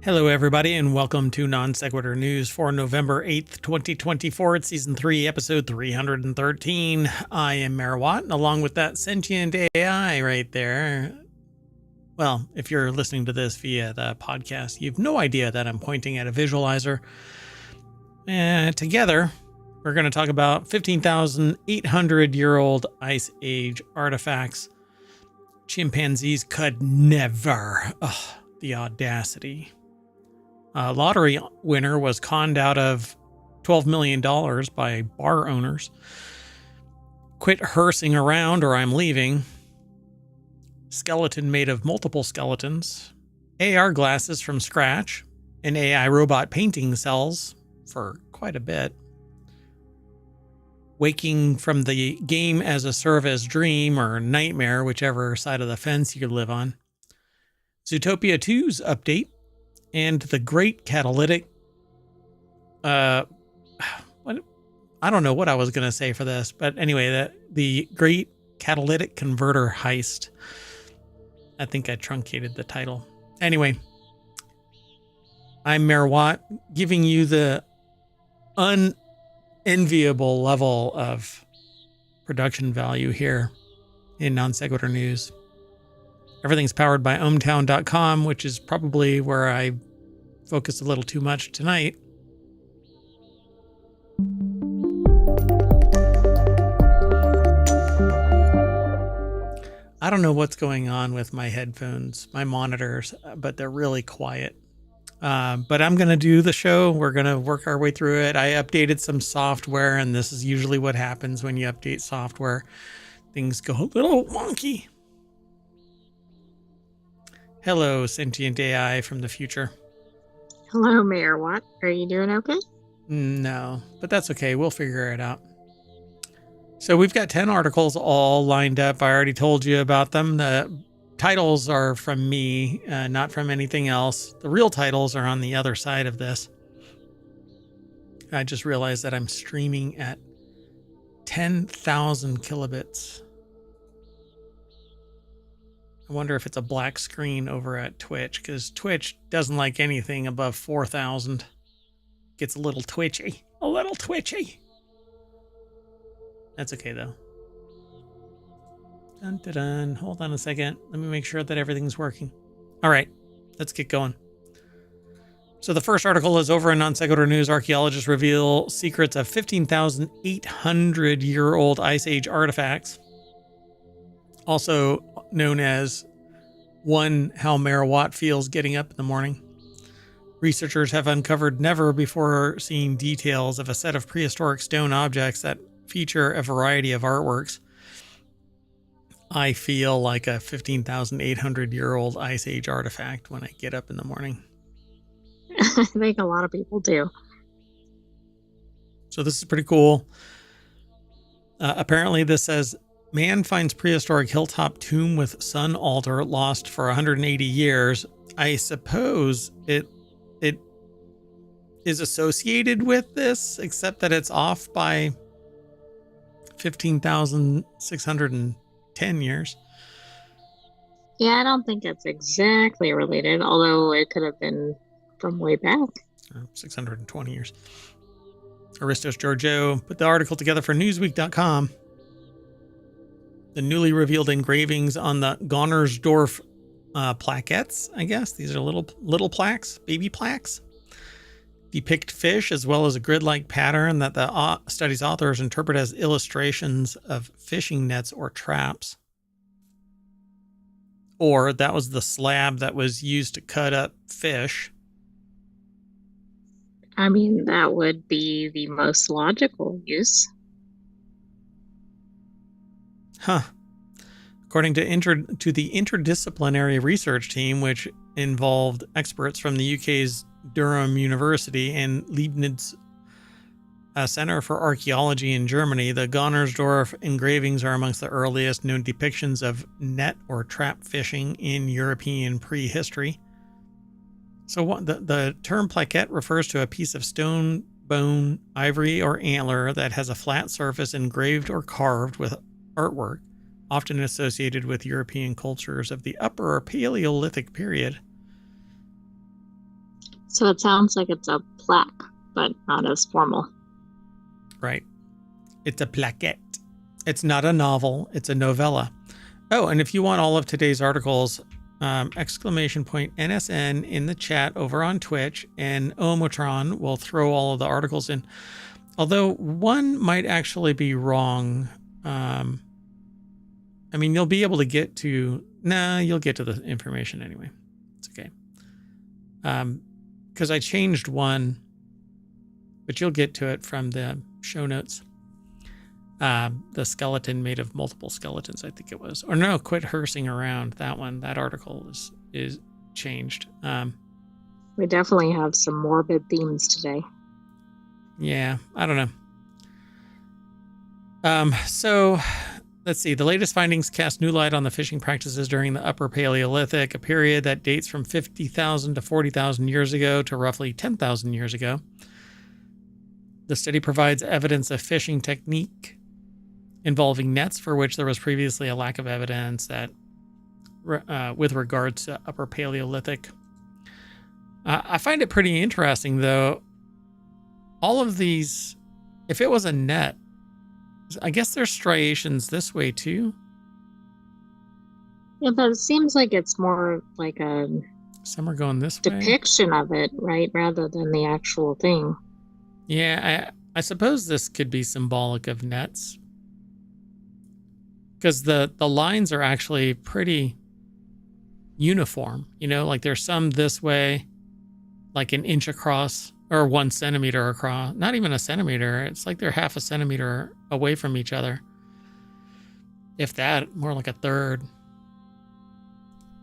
Hello, everybody, and welcome to Non Sequitur News for November 8th, 2024. It's Season 3, Episode 313. I am Merawat, and along with that sentient AI right there. Well, if you're listening to this via the podcast, you have no idea that I'm pointing at a visualizer. Together, we're going to talk about 15,800-year-old Ice Age artifacts. Chimpanzees could never. Ugh, the audacity. A lottery winner was conned out of $12 million by bar owners. Quit hearsing around or I'm leaving. Skeleton made of multiple skeletons. AR glasses from scratch. An AI robot painting cells for quite a bit. Waking from the game as a service dream or nightmare, whichever side of the fence you live on. Zootopia 2's update. And the Great Catalytic, I don't know what I was going to say for this, but anyway, the Great Catalytic Converter Heist. I think I truncated the title. Anyway, I'm Merawat, giving you the unenviable level of production value here in Non Sequitur News. Everything's powered by ohmtown.com, which is probably where I focused a little too much tonight. I don't know what's going on with my headphones, my monitors, but they're really quiet. But I'm going to do the show. We're going to work our way through it. I updated some software, and this is usually what happens when you update software. Things go a little wonky. Hello, sentient AI from the future. Hello, Mayor Watt. Are you doing okay? No, but that's okay. We'll figure it out. So we've got 10 articles all lined up. I already told you about them. The titles are from me, not from anything else. The real titles are on the other side of this. I just realized that I'm streaming at 10,000 kilobits. I wonder if it's a black screen over at Twitch, because Twitch doesn't like anything above 4,000. Gets a little twitchy. A little twitchy. That's okay, though. Dun, dun, dun. Hold on a second. Let me make sure that everything's working. All right, let's get going. So the first article is over in Non Sequitur News. Archaeologists reveal secrets of 15,800-year-old Ice Age artifacts. Also known as how Merawat feels getting up in the morning. Researchers have uncovered never before seen details of a set of prehistoric stone objects that feature a variety of artworks. I feel like a 15,800-year-old Ice Age artifact when I get up in the morning. I think a lot of people do. So this is pretty cool. Apparently this says, man finds prehistoric hilltop tomb with sun altar lost for 180 years. I suppose it is associated with this, except that it's off by 15,610 years. Yeah, I don't think it's exactly related, although it could have been from way back. 620 years. Aristos Georgiou put the article together for Newsweek.com. The newly revealed engravings on the Gonnersdorf plaquettes, I guess. These are little plaques, baby plaques. Depict fish as well as a grid-like pattern that the study's authors interpret as illustrations of fishing nets or traps. Or that was the slab that was used to cut up fish. I mean, that would be the most logical use. Huh. According to the interdisciplinary research team, which involved experts from the UK's Durham University and Leibniz Center for Archaeology in Germany, the Gonnersdorf engravings are amongst the earliest known depictions of net or trap fishing in European prehistory. So the term plaquette refers to a piece of stone, bone, ivory, or antler that has a flat surface engraved or carved with artwork, often associated with European cultures of the Upper Paleolithic period. So it sounds like it's a plaque, but not as formal. Right. It's a plaquette. It's not a novel. It's a novella. Oh, and if you want all of today's articles, exclamation point NSN in the chat over on Twitch, and Omotron will throw all of the articles in. Although one might actually be wrong. I mean, you'll be able to get to... Nah, you'll get to the information anyway. It's okay. Because I changed one, but you'll get to it from the show notes. The skeleton made of multiple skeletons, I think it was. Or no, quit hearsing around. That one, that article is changed. We definitely have some morbid themes today. Yeah, I don't know. So let's see. The latest findings cast new light on the fishing practices during the Upper Paleolithic, a period that dates from 50,000 to 40,000 years ago to roughly 10,000 years ago. The study provides evidence of fishing technique involving nets for which there was previously a lack of evidence that with regards to Upper Paleolithic. I find it pretty interesting, though. All of these, if it was a net, I guess there's striations this way too. Yeah, but it seems like it's more like a Some are going this way. depiction of it, right, rather than the actual thing. Yeah, I suppose this could be symbolic of nets. Because the lines are actually pretty uniform. You know, like there's some this way, like an inch across, or 1 centimeter across. Not even a centimeter. It's like they're half a centimeter away from each other. If that, more like a third.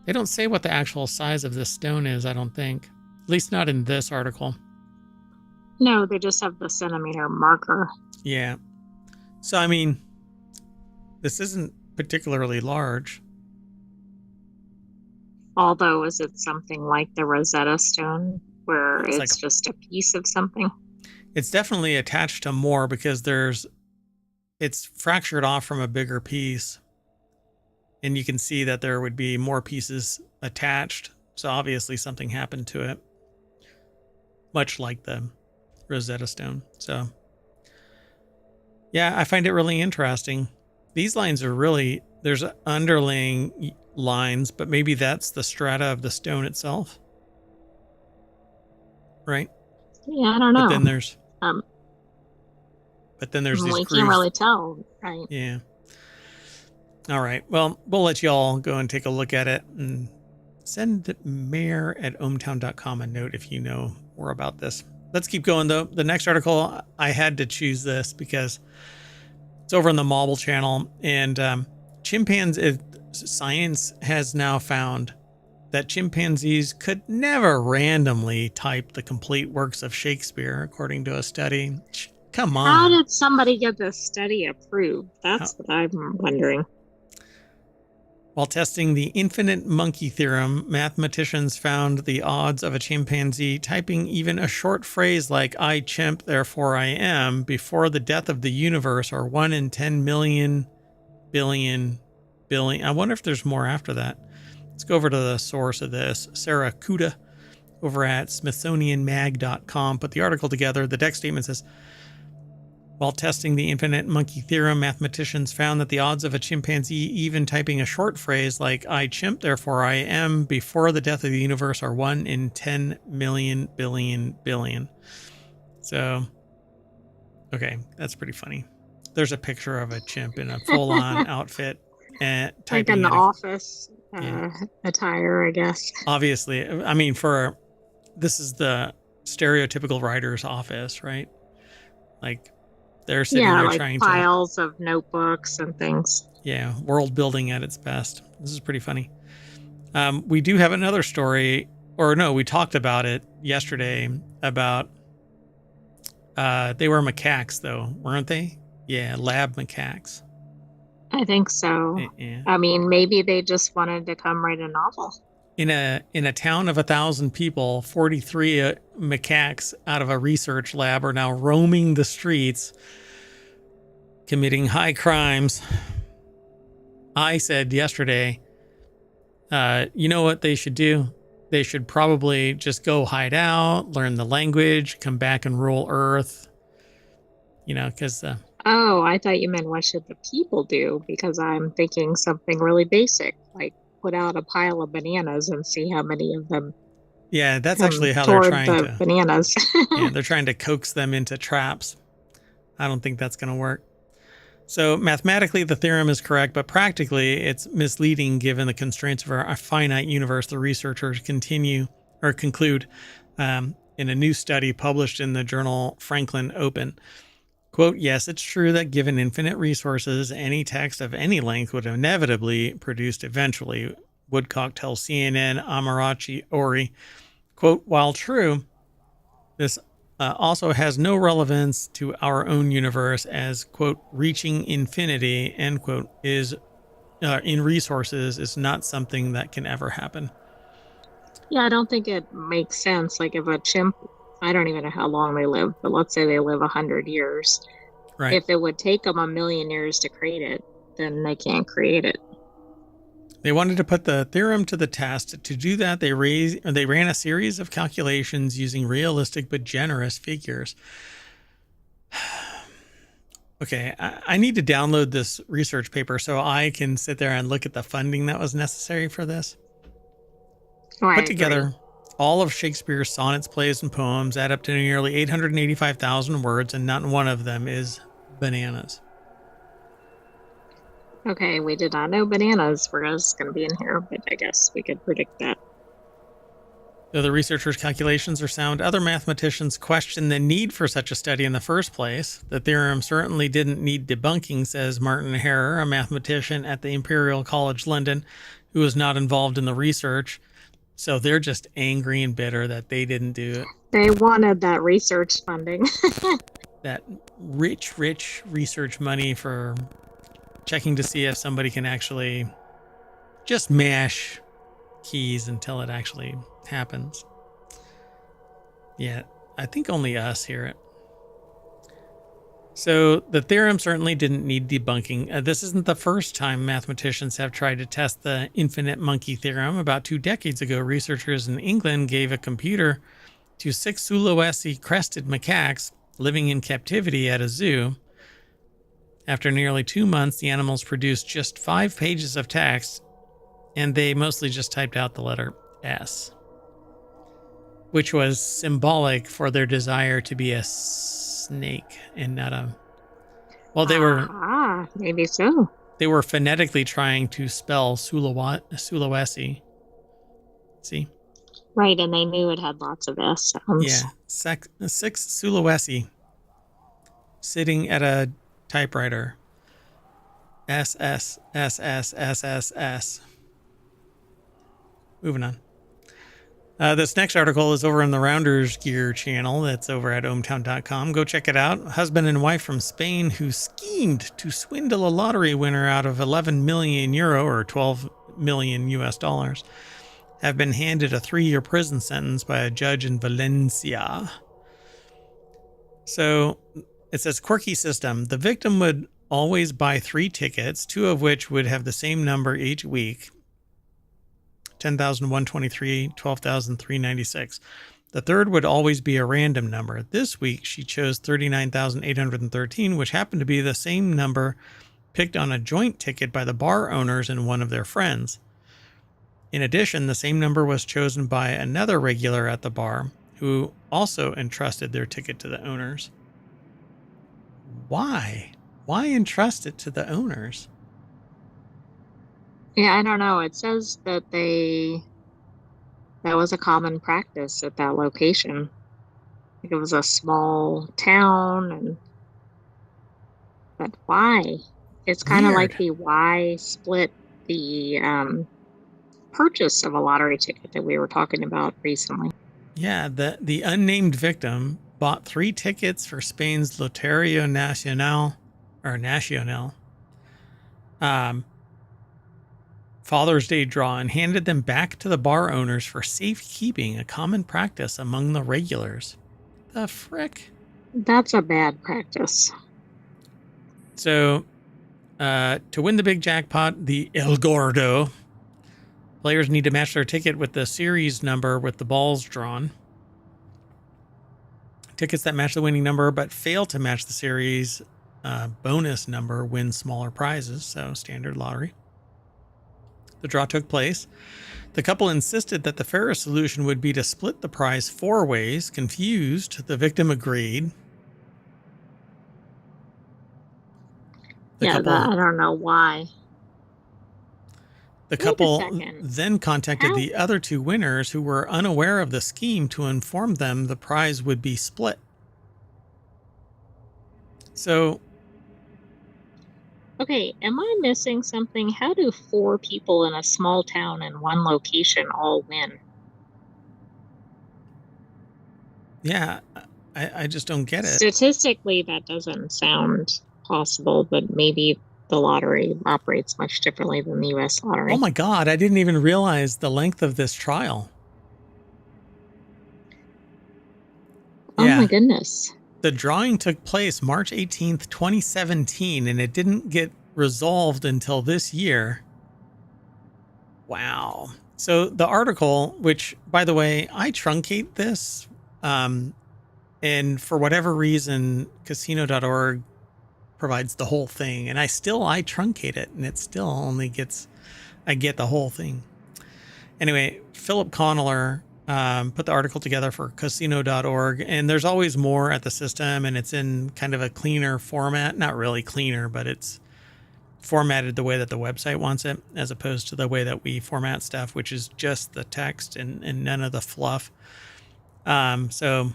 They don't say what the actual size of this stone is, I don't think. At least not in this article. No, they just have the centimeter marker. Yeah. So, I mean, this isn't particularly large. Although, is it something like the Rosetta Stone, where it's like, just a piece of something? It's definitely attached to more because it's fractured off from a bigger piece. And you can see that there would be more pieces attached. So obviously something happened to it. Much like the Rosetta Stone. So, yeah, I find it really interesting. These lines are really, there's underlaying lines, but maybe that's the strata of the stone itself. Right? Yeah, I don't know. But then there's these we grooves. Can't really tell, right? Yeah. All right. Well, we'll let you all go and take a look at it and send mayor@ohmtown.com a note if you know more about this. Let's keep going, though. The next article, I had to choose this because it's over on the Mobile channel. And science has now found that chimpanzees could never randomly type the complete works of Shakespeare, according to a study. Come on. How did somebody get this study approved? That's what I'm wondering. While testing the infinite monkey theorem, mathematicians found the odds of a chimpanzee typing even a short phrase like "I chimp, therefore I am" before the death of the universe are 1 in 10 million, billion. I wonder if there's more after that. Let's go over to the source of this. Sarah Kuda over at smithsonianmag.com put the article together. The deck statement says, while testing the infinite monkey theorem, mathematicians found that the odds of a chimpanzee even typing a short phrase like "I chimp, therefore I am" before the death of the universe are 1 in 10 million, billion. So, okay, that's pretty funny. There's a picture of a chimp in a full-on outfit and typing like an office attire, I guess. Obviously, I mean, this is the stereotypical writer's office, right? Like, they're sitting there like trying piles of notebooks and things. Yeah, world building at its best. This is pretty funny. We do have another story, or no, we talked about it yesterday about they were macaques, though, weren't they? Yeah, lab macaques. I think so. Yeah. I mean, maybe they just wanted to come write a novel. In a town of 1,000 people, 43 macaques out of a research lab are now roaming the streets, committing high crimes. I said yesterday, you know what they should do? they should probably just go hide out, learn the language, come back and rule Earth. Because Oh, I thought you meant what should the people do? Because I'm thinking something really basic, like put out a pile of bananas and see how many of them yeah, that's come actually how they're toward trying the to. bananas. Yeah, they're trying to coax them into traps. I don't think that's going to work. So mathematically, the theorem is correct, but practically, it's misleading given the constraints of our finite universe. The researchers conclude in a new study published in the journal Franklin Open. Quote, yes, it's true that given infinite resources, any text of any length would inevitably produced eventually. Woodcock tells CNN Amarachi Ori, quote, while true, this also has no relevance to our own universe as, quote, reaching infinity, end quote, is in resources is not something that can ever happen. Yeah, I don't think it makes sense. Like if a chimp, I don't even know how long they live, but let's say they live 100 years. Right. If it would take them 1,000,000 years to create it, then they can't create it. They wanted to put the theorem to the test. To do that, they ran a series of calculations using realistic but generous figures. Okay, I need to download this research paper so I can sit there and look at the funding that was necessary for this. Oh, Put together, all of Shakespeare's sonnets, plays, and poems add up to nearly 885,000 words, and not one of them is bananas. Okay, we did not know bananas were just going to be in here, but I guess we could predict that. Though the researchers' calculations are sound, other mathematicians question the need for such a study in the first place. The theorem certainly didn't need debunking, says Martin Harrer, a mathematician at the Imperial College London, who was not involved in the research. So they're just angry and bitter that they didn't do it. They wanted that research funding. That rich research money for checking to see if somebody can actually just mash keys until it actually happens. Yeah, I think only us hear it. So the theorem certainly didn't need debunking. This isn't the first time mathematicians have tried to test the infinite monkey theorem. About 2 decades ago, researchers in England gave a computer to 6 Sulawesi crested macaques living in captivity at a zoo. After nearly 2 months, the animals produced just 5 pages of text, and they mostly just typed out the letter S, which was symbolic for their desire to be a snake and not a... Well, they were... maybe so. They were phonetically trying to spell Sulawesi. See? Right, and they knew it had lots of S sounds. Yeah, 6 Sulawesi sitting at a typewriter. S, S, S, S, S, S, S. Moving on. This next article is over on the Rounders Gear channel. That's over at ohmtown.com. Go check it out. Husband and wife from Spain who schemed to swindle a lottery winner out of 11 million euro or 12 million US dollars have been handed a 3-year prison sentence by a judge in Valencia. So it says quirky system. The victim would always buy 3 tickets, 2 of which would have the same number each week. 10,123, 12,396. The third would always be a random number. This week, she chose 39,813, which happened to be the same number picked on a joint ticket by the bar owners and one of their friends. In addition, the same number was chosen by another regular at the bar, who also entrusted their ticket to the owners. Why? Why entrust it to the owners? Yeah, I don't know. It says that that was a common practice at that location. Like it was a small town, but why? It's kind of like Weird. the why split the purchase of a lottery ticket that we were talking about recently. Yeah, the unnamed victim bought 3 tickets for Spain's Loterio Nacional, Father's Day draw and handed them back to the bar owners for safekeeping, a common practice among the regulars. The frick? That's a bad practice. So, to win the big jackpot, the El Gordo Players need to match their ticket with the series number with the balls drawn. Tickets that match the winning number but fail to match the series bonus number win smaller prizes, so standard lottery. The draw took place. The couple insisted that the fairest solution would be to split the prize 4 ways. Confused, the victim agreed. I don't know why. The couple then contacted the other 2 winners who were unaware of the scheme to inform them the prize would be split. So, okay, am I missing something? How do 4 people in a small town in one location all win? Yeah, I just don't get it. Statistically, that doesn't sound possible, but maybe the lottery operates much differently than the U.S. lottery. Oh my God, I didn't even realize the length of this trial. Oh my goodness. The drawing took place March 18th, 2017, and it didn't get resolved until this year. Wow. So the article, which, by the way, I truncate this, and for whatever reason, casino.org provides the whole thing, and I truncate it, and it still only I get the whole thing. Anyway, Philip Connoller put the article together for casino.org, and there's always more at the system, and it's in kind of a cleaner format. Not really cleaner, but it's formatted the way that the website wants it, as opposed to the way that we format stuff, which is just the text and none of the fluff. So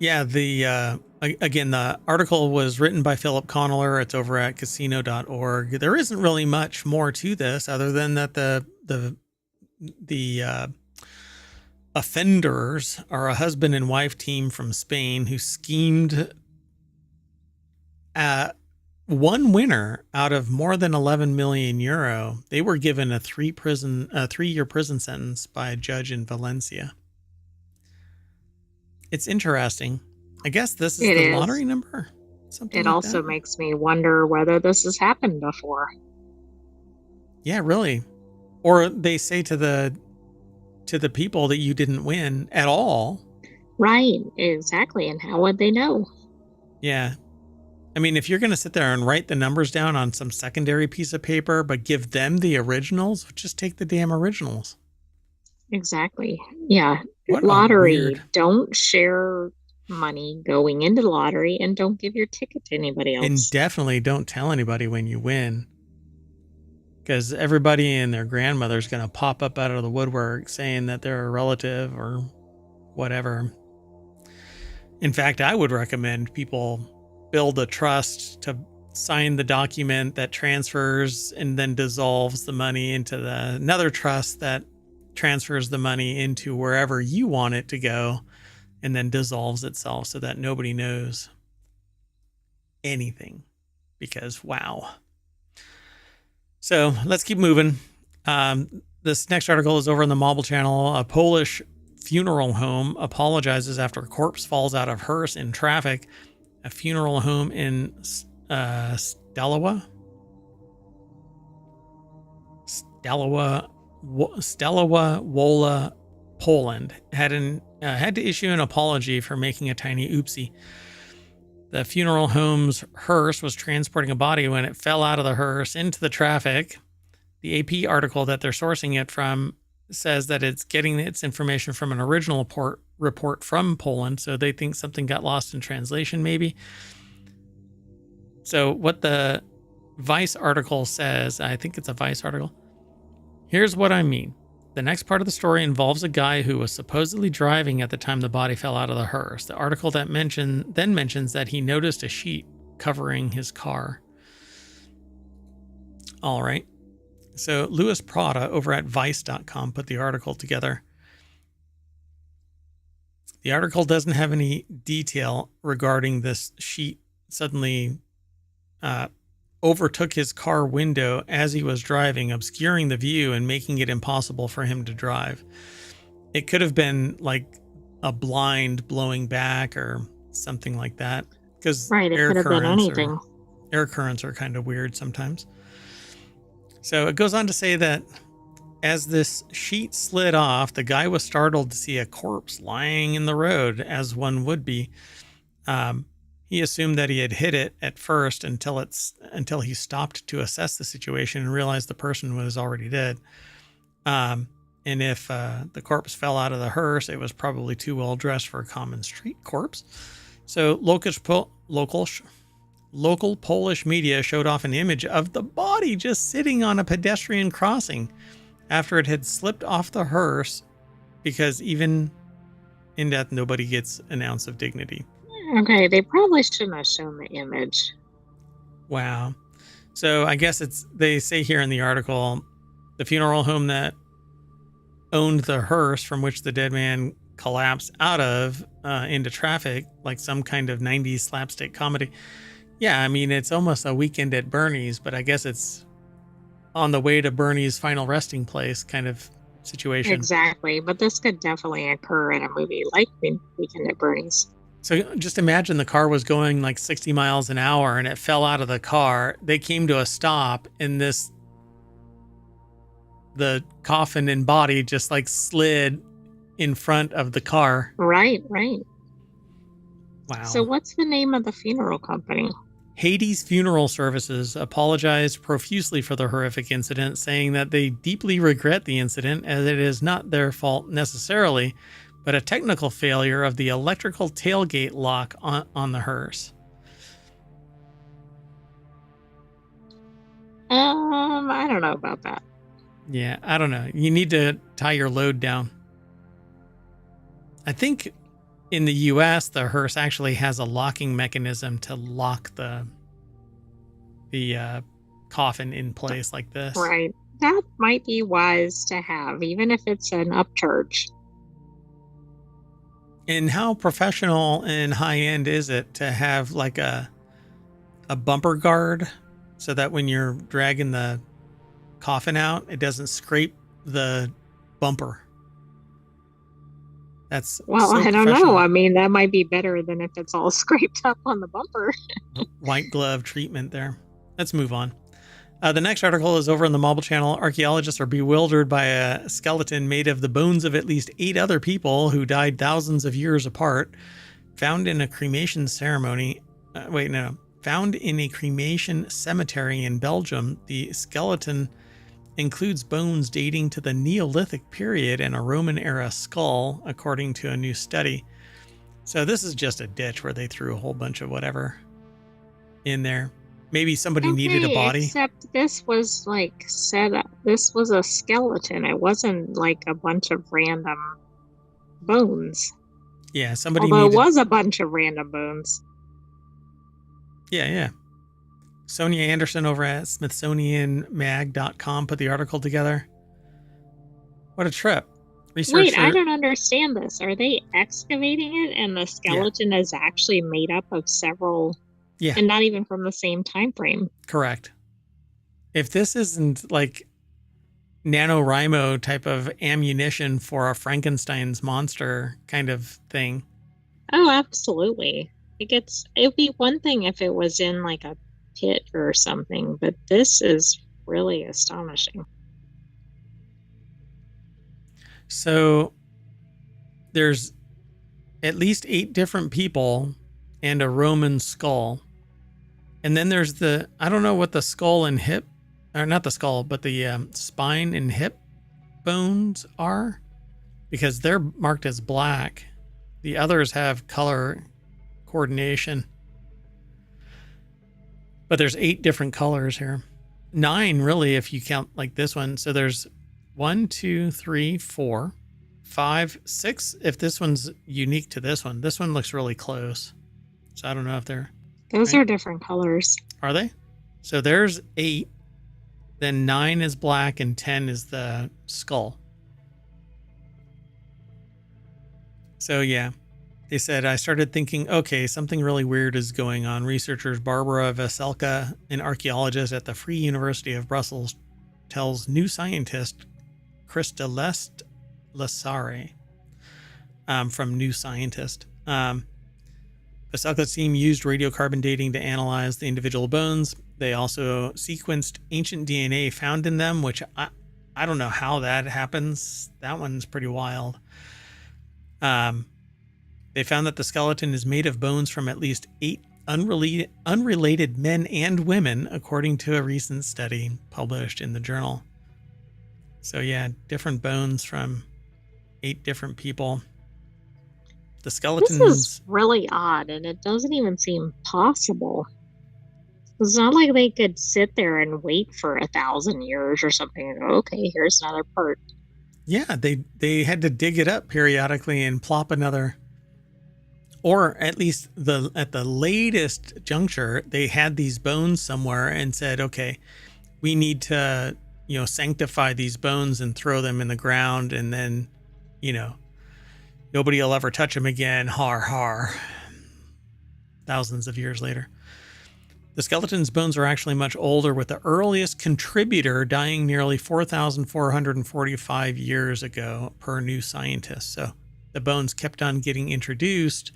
yeah, again, the article was written by Philip Connoller. It's over at casino.org. There isn't really much more to this other than that the offenders are a husband and wife team from Spain who schemed one winner out of more than 11 million euro. They were given a 3-year prison sentence by a judge in Valencia. It's interesting. I guess this is the lottery number. It also makes me wonder whether this has happened before. Yeah, really. Or they say to the people that you didn't win at all. Right, exactly. And how would they know? Yeah. I mean, if you're going to sit there and write the numbers down on some secondary piece of paper, but give them the originals, just take the damn originals. Exactly. Yeah. Lottery. Don't share money going into the lottery, and don't give your ticket to anybody else. And definitely don't tell anybody when you win, because everybody and their grandmother's going to pop up out of the woodwork saying that they're a relative or whatever. In fact, I would recommend people build a trust to sign the document that transfers and then dissolves the money into another trust that transfers the money into wherever you want it to go, and then dissolves itself so that nobody knows anything, because wow. So let's keep moving. This next article is over on the Mobile Channel. A Polish funeral home apologizes after a corpse falls out of hearse in traffic. A funeral home in Stalowa, Wola, Poland, had to issue an apology for making a tiny oopsie. The funeral home's hearse was transporting a body when it fell out of the hearse into the traffic. The AP article that they're sourcing it from says that it's getting its information from an original report from Poland, so they think something got lost in translation, maybe. So what the Vice article says, I think it's a Vice article. Here's what I mean. The next part of the story involves a guy who was supposedly driving at the time the body fell out of the hearse. The article then mentions that he noticed a sheet covering his car. All right. So Louis Prada over at Vice.com put the article together. The article doesn't have any detail regarding this sheet suddenly overtook his car window as he was driving, obscuring the view and making it impossible for him to drive. It could have been like a blind blowing back or something like that, because it could have been anything. Air currents are kind of weird sometimes. So it goes on to say that as this sheet slid off, the guy was startled to see a corpse lying in the road, as one would be. He assumed that he had hit it at first until he stopped to assess the situation and realized the person was already dead. And if the corpse fell out of the hearse, it was probably too well dressed for a common street corpse. So local Polish media showed off an image of the body just sitting on a pedestrian crossing after it had slipped off the hearse, because even in death, nobody gets an ounce of dignity. Okay, they probably shouldn't have shown the image. Wow. So I guess they say here in the article, the funeral home that owned the hearse from which the dead man collapsed out of into traffic, like some kind of 90s slapstick comedy. Yeah, I mean, it's almost a Weekend at Bernie's, but I guess it's on the way to Bernie's final resting place kind of situation. Exactly, but this could definitely occur in a movie like Weekend at Bernie's. So just imagine the car was going like 60 miles an hour and it fell out of the car. They came to a stop and the coffin and body just like slid in front of the car. Right. Wow. So what's the name of the funeral company? Hades Funeral Services apologized profusely for the horrific incident, saying that they deeply regret the incident as it is not their fault necessarily, but a technical failure of the electrical tailgate lock on the hearse. I don't know about that. Yeah, I don't know. You need to tie your load down. I think in the US, the hearse actually has a locking mechanism to lock the coffin in place like this. Right. That might be wise to have, even if it's an upcharge. And how professional and high end is it to have like a bumper guard so that when you're dragging the coffin out, it doesn't scrape the bumper? That's well, so I don't know. I mean, that might be better than if it's all scraped up on the bumper. White glove treatment there. Let's move on. The next article is over on the Marble Channel. Archaeologists are bewildered by a skeleton made of the bones of at least 8 other people who died thousands of years apart, found in a cremation ceremony. Found in a cremation cemetery in Belgium. The skeleton includes bones dating to the Neolithic period and a Roman-era skull, according to a new study. So this is just a ditch where they threw a whole bunch of whatever in there. Maybe somebody needed a body. Except this was like set up. This was a skeleton. It wasn't like a bunch of random bones. Yeah, Although it was a bunch of random bones. Yeah. Sonia Anderson over at SmithsonianMag.com put the article together. What a trip. Wait, I don't understand this. Are they excavating it and the skeleton is actually made up of several... Yeah. And not even from the same time frame. Correct. If this isn't like NaNoWriMo type of ammunition for a Frankenstein's monster kind of thing. Oh, absolutely. It'd be one thing if it was in like a pit or something, but this is really astonishing. So there's at least 8 different people and a Roman skull. And then there's I don't know what the skull and hip, or not the skull, but the spine and hip bones are, because they're marked as black. The others have color coordination. But there's 8 different colors here. 9 really, if you count like this one. So there's 1, 2, 3, 4, 5, 6. If this one's unique to this one. This one looks really close. So I don't know if they're... Those are different colors. Are they? So there's 8. Then 9 is black and 10 is the skull. So yeah. They said, I started thinking, okay, something really weird is going on. Researchers Barbara Veselka, an archaeologist at the Free University of Brussels, tells New Scientist Krista Lessare from New Scientist. Veselka's team used radiocarbon dating to analyze the individual bones. They also sequenced ancient DNA found in them, which I don't know how that happens. That one's pretty wild. They found that the skeleton is made of bones from at least 8 unrelated men and women, according to a recent study published in the journal. So yeah, different bones from 8 different people. The skeletons... This is really odd, and it doesn't even seem possible. It's not like they could sit there and wait for 1,000 years or something and go, okay, here's another part. Yeah, they had to dig it up periodically and plop another, or at least at the latest juncture, they had these bones somewhere and said, okay, we need to, sanctify these bones and throw them in the ground, and then, nobody will ever touch them again. Har har. Thousands of years later. The skeleton's bones are actually much older, with the earliest contributor dying nearly 4,445 years ago, per New Scientist. So the bones kept on getting introduced,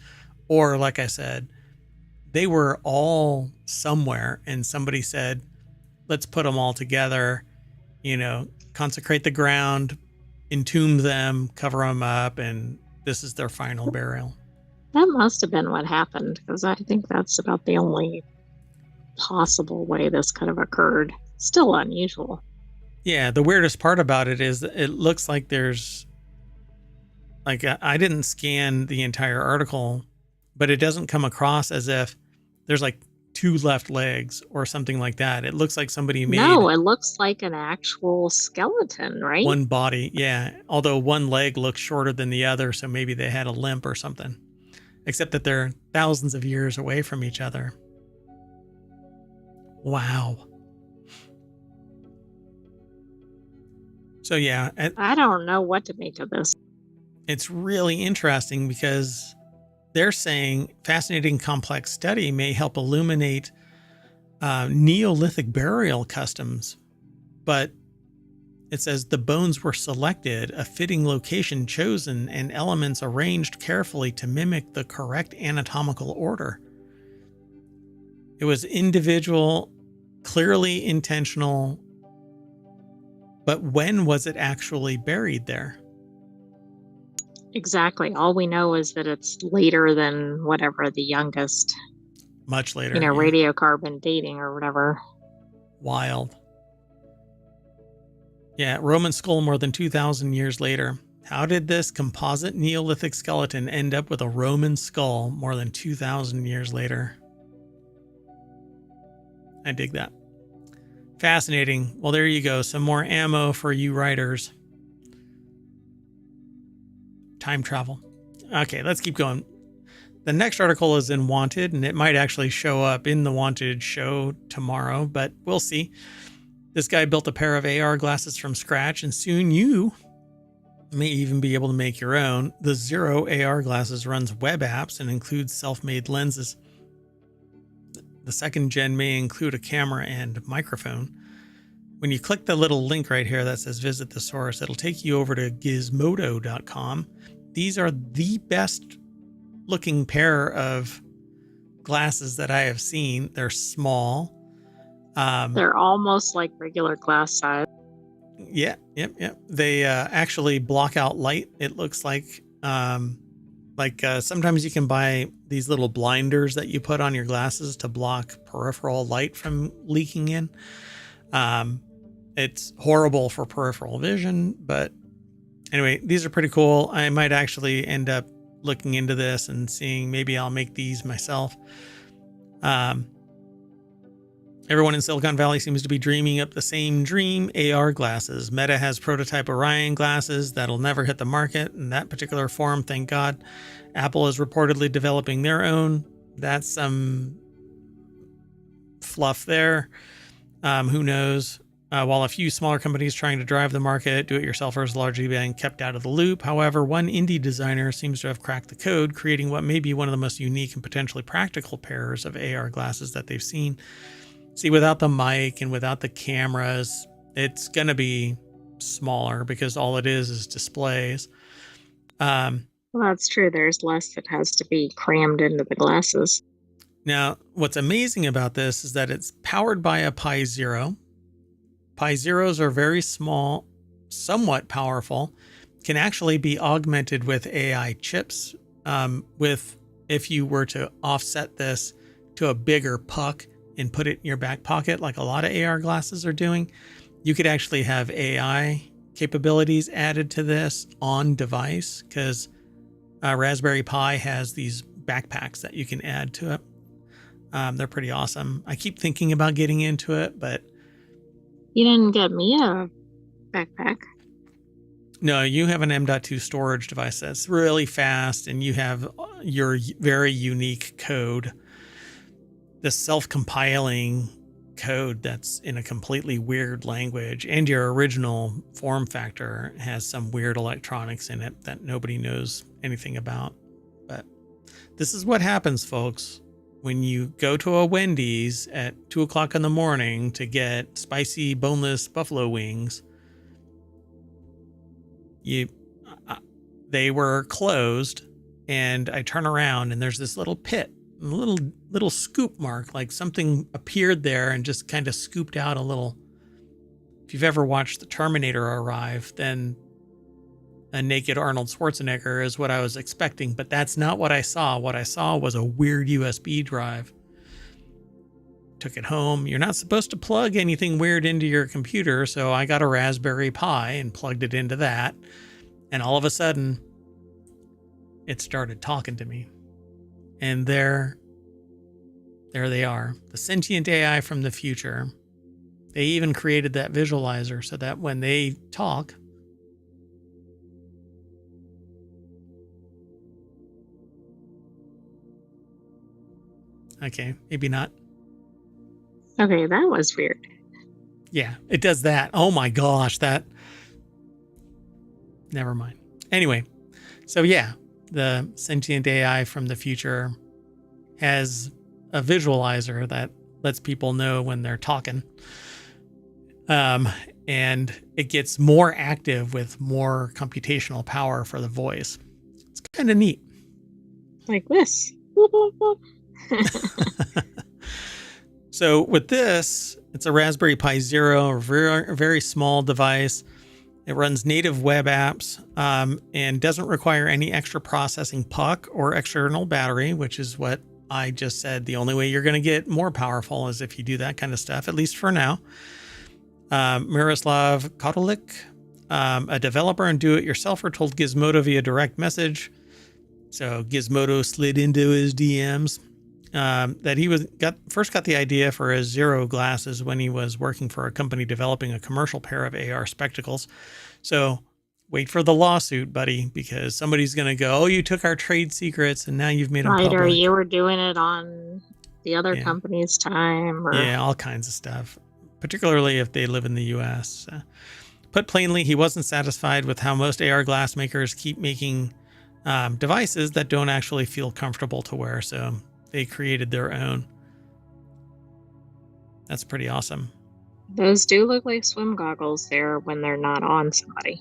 or like I said, they were all somewhere and somebody said, let's put them all together, consecrate the ground, entomb them, cover them up, and this is their final burial. That must have been what happened, because I think that's about the only possible way this could have occurred. Still unusual. Yeah, the weirdest part about it is that it looks like there's, like, I didn't scan the entire article, but it doesn't come across as if there's like 2 left legs or something like that. It looks like somebody made... No, it looks like an actual skeleton, right? One body, yeah. Although one leg looks shorter than the other, so maybe they had a limp or something. Except that they're thousands of years away from each other. Wow. So yeah. I don't know what to make of this. It's really interesting because they're saying fascinating complex study may help illuminate Neolithic burial customs. But it says the bones were selected, a fitting location chosen, and elements arranged carefully to mimic the correct anatomical order. It was individual, clearly intentional, but when was it actually buried there? Exactly. All we know is that it's later than whatever the youngest. Much later. Yeah. Radiocarbon dating or whatever. Wild. Yeah, Roman skull more than 2,000 years later. How did this composite Neolithic skeleton end up with a Roman skull more than 2,000 years later? I dig that. Fascinating. Well, there you go. Some more ammo for you writers. Time travel. Okay, let's keep going. The next article is in Wanted, and it might actually show up in the Wanted show tomorrow, but we'll see. This guy built a pair of AR glasses from scratch, and soon you may even be able to make your own. The Zero AR glasses runs web apps and includes self-made lenses. The second gen may include a camera and microphone. When you click the little link right here that says visit the source, it'll take you over to gizmodo.com. These are the best looking pair of glasses that I have seen. They're small. They're almost like regular glass size. Yeah. They actually block out light. It looks like sometimes you can buy these little blinders that you put on your glasses to block peripheral light from leaking in. It's horrible for peripheral vision, but anyway, these are pretty cool. I might actually end up looking into this and seeing maybe I'll make these myself. Everyone in Silicon Valley seems to be dreaming up the same dream, AR glasses. Meta has prototype Orion glasses that'll never hit the market in that particular form, thank God. Apple is reportedly developing their own. That's some fluff there. Who knows? While a few smaller companies trying to drive the market, do-it-yourselfers largely being kept out of the loop. However, one indie designer seems to have cracked the code, creating what may be one of the most unique and potentially practical pairs of AR glasses that they've seen. See, without the mic and without the cameras, it's going to be smaller because all it is displays. Well, that's true. There's less that has to be crammed into the glasses. Now, what's amazing about this is that it's powered by a Pi Zero. Pi Zeros are very small, somewhat powerful, can actually be augmented with AI chips. If you were to offset this to a bigger puck and put it in your back pocket, like a lot of AR glasses are doing, you could actually have AI capabilities added to this on device, because Raspberry Pi has these backpacks that you can add to it. They're pretty awesome. I keep thinking about getting into it, but You didn't get me a backpack. no, you have an M.2 storage device that's really fast, and you have your very unique code, the self-compiling code that's in a completely weird language, and your original form factor has some weird electronics in it that nobody knows anything about. But this is what happens, folks, when you go to a Wendy's at 2 o'clock in the morning to get spicy boneless buffalo wings. They were closed, and I turn around and there's this little pit, a little scoop mark, like something appeared there and just kind of scooped out a little. If you've ever watched The Terminator arrive, then a naked Arnold Schwarzenegger is what I was expecting, but that's not what I saw. What I saw was a weird USB drive. Took it home. You're not supposed to plug anything weird into your computer, so I got a Raspberry Pi and plugged it into that, and all of a sudden it started talking to me. And there they are, the sentient AI from the future. They even created that visualizer so that when they talk, okay, maybe not. Okay, that was weird. Yeah, it does that. Oh my gosh, never mind. Anyway, so yeah, the sentient AI from the future has a visualizer that lets people know when they're talking. And it gets more active with more computational power for the voice. It's kind of neat. Like this. So with this, it's a Raspberry Pi Zero, a very small device. It runs native web apps and doesn't require any extra processing puck or external battery, which is what I just said. The only way you're going to get more powerful is if you do that kind of stuff, at least for now. Miroslav Kotolik, a developer and do-it-yourselfer, told Gizmodo via direct message. So Gizmodo slid into his DMs. That he first got the idea for his Zero glasses when he was working for a company developing a commercial pair of AR spectacles. So wait for the lawsuit, buddy, because somebody's going to go, oh, you took our trade secrets and now you've made them public. Or you were doing it on the other company's time. Or... yeah, all kinds of stuff, particularly if they live in the U.S. Put plainly, he wasn't satisfied with how most AR glass makers keep making devices that don't actually feel comfortable to wear. So they created their own. That's pretty awesome. Those do look like swim goggles there when they're not on somebody.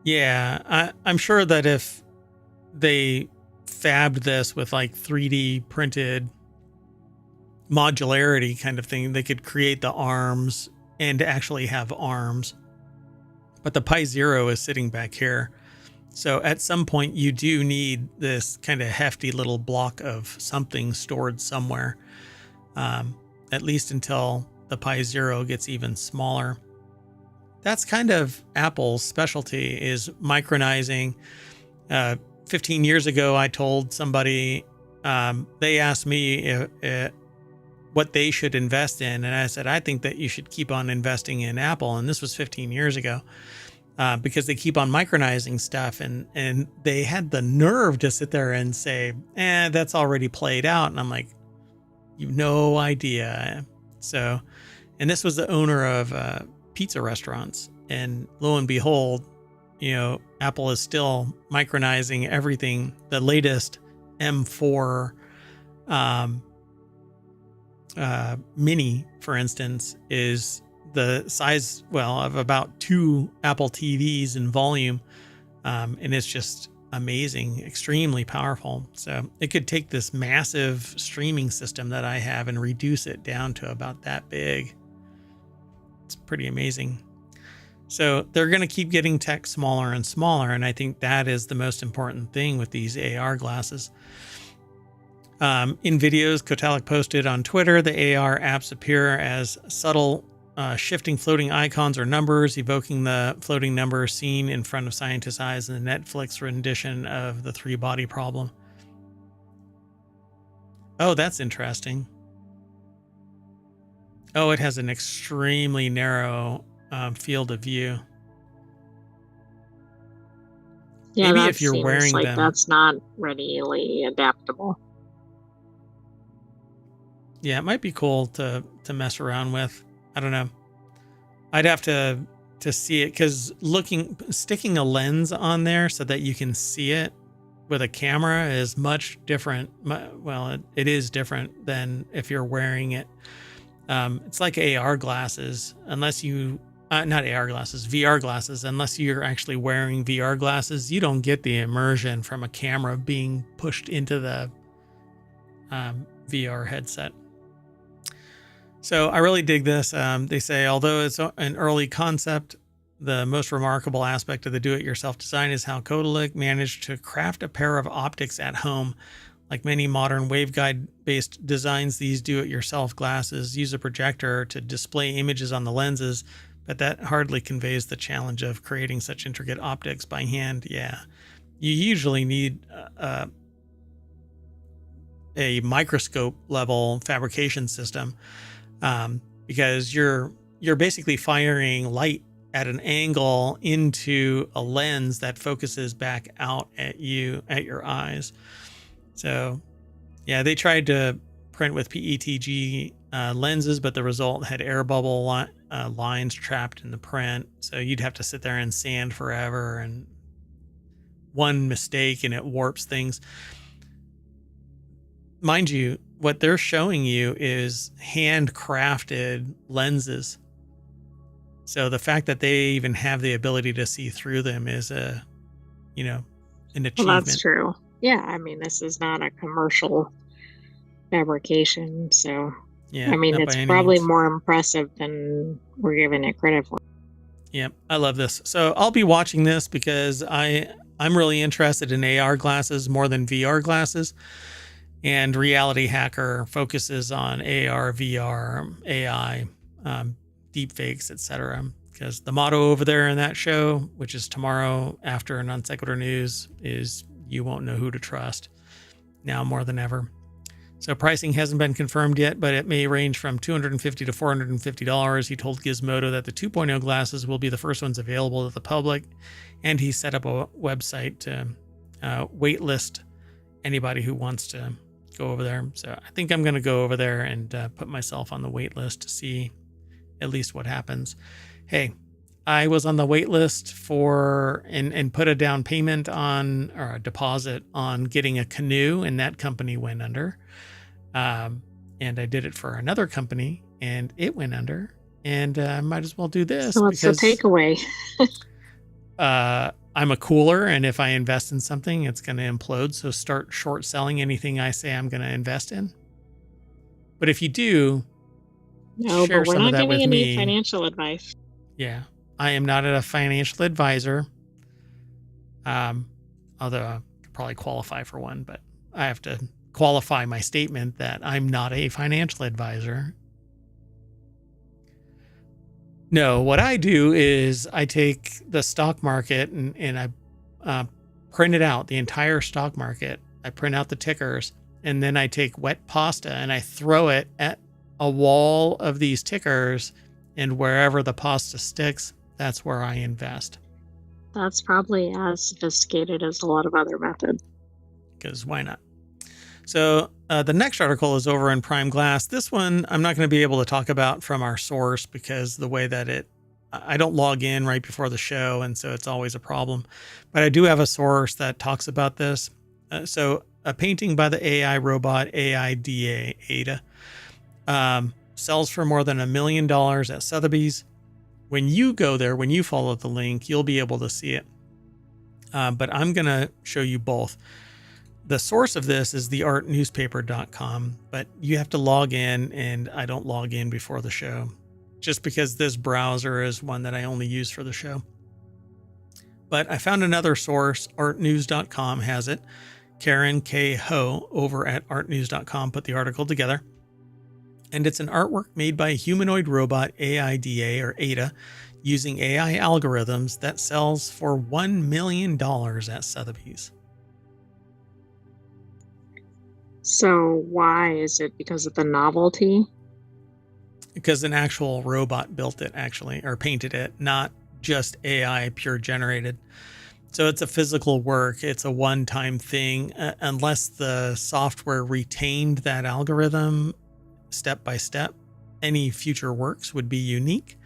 Yeah, I'm sure that if they fabbed this with like 3D printed modularity kind of thing, they could create the arms and actually have arms. But the Pi Zero is sitting back here. So at some point you do need this kind of hefty little block of something stored somewhere, at least until the Pi Zero gets even smaller. That's kind of Apple's specialty, is micronizing. 15 years ago, I told somebody, they asked me what they should invest in. And I said, I think that you should keep on investing in Apple. And this was 15 years ago. Because they keep on micronizing stuff, and they had the nerve to sit there and say, that's already played out. And I'm like, you've no idea. So, and this was the owner of pizza restaurants. And lo and behold, Apple is still micronizing everything. The latest M4 Mini, for instance, is the size, of about 2 Apple TVs in volume. And it's just amazing, extremely powerful. So it could take this massive streaming system that I have and reduce it down to about that big. It's pretty amazing. So they're going to keep getting tech smaller and smaller. And I think that is the most important thing with these AR glasses. In videos Kotalek posted on Twitter, the AR apps appear as subtle shifting floating icons or numbers, evoking the floating numbers seen in front of scientists' eyes in the Netflix rendition of the 3-body problem. Oh, that's interesting. Oh, it has an extremely narrow field of view. Yeah, Maybe that if you're seems wearing like them, that's not readily adaptable. yeah, it might be cool to mess around with. I don't know. I'd have to see it, because sticking a lens on there so that you can see it with a camera is much different. Well, it is different than if you're wearing it. It's like AR glasses, unless you, not AR glasses, VR glasses. Unless you're actually wearing VR glasses, you don't get the immersion from a camera being pushed into the VR headset. So I really dig this. They say, although it's an early concept, the most remarkable aspect of the do-it-yourself design is how Kotalek managed to craft a pair of optics at home. Like many modern waveguide-based designs, these do-it-yourself glasses use a projector to display images on the lenses, but that hardly conveys the challenge of creating such intricate optics by hand. Yeah, you usually need a microscope-level fabrication system. Because you're basically firing light at an angle into a lens that focuses back out at your eyes. So yeah, they tried to print with PETG lenses, but the result had air bubble lines trapped in the print. So you'd have to sit there and sand forever, and one mistake and it warps things. Mind you, what they're showing you is handcrafted lenses. So the fact that they even have the ability to see through them is an achievement. Well, that's true. Yeah, I mean, this is not a commercial fabrication, so Yeah, I mean, not it's by any probably means. more impressive than we're giving it credit for. Yep, I love this. So I'll be watching this because I'm really interested in AR glasses more than VR glasses. And Reality Hacker focuses on AR, VR, AI, deepfakes, etc. Because the motto over there in that show, which is tomorrow after Non Sequitur News, is you won't know who to trust now more than ever. So pricing hasn't been confirmed yet, but it may range from $250 to $450. He told Gizmodo that the 2.0 glasses will be the first ones available to the public, and he set up a website to waitlist anybody who wants to go over there. So I think I'm going to go over there and put myself on the wait list to see at least what happens. Hey, I was on the wait list for and put a down payment on, or a deposit on, getting a canoe, and that company went under. And I did it for another company and it went under, and I might as well do this. So what's the takeaway? I'm a cooler, and if I invest in something, it's going to implode. So start short selling anything I say I'm going to invest in. But if you do, No, share but we're some of not that with giving any me. financial advice. Yeah, I am not a financial advisor. Although I could probably qualify for one, but I have to qualify my statement that I'm not a financial advisor. No, what I do is I take the stock market and I print it out, the entire stock market. I print out the tickers, and then I take wet pasta and I throw it at a wall of these tickers, and wherever the pasta sticks, that's where I invest. That's probably as sophisticated as a lot of other methods. Because why not? So the next article is over in Prime Glass. This one I'm not going to be able to talk about from our source because the way that I don't log in right before the show, and so it's always a problem. But I do have a source that talks about this. So a painting by the AI robot Ada sells for more than $1 million at Sotheby's. When you go there, when you follow the link, you'll be able to see it. but I'm going to show you both. The source of this is theartnewspaper.com, but you have to log in, and I don't log in before the show, just because this browser is one that I only use for the show. But I found another source, artnews.com has it. Karen K. Ho over at artnews.com put the article together. And it's an artwork made by a humanoid robot, AIDA or ADA, using AI algorithms that sells for $1 million at Sotheby's. So why is it? Because of the novelty? Because an actual robot built it, actually, or painted it, not just AI pure generated. So it's a physical work. It's a one-time thing, unless the software retained that algorithm step by step. Any future works would be unique.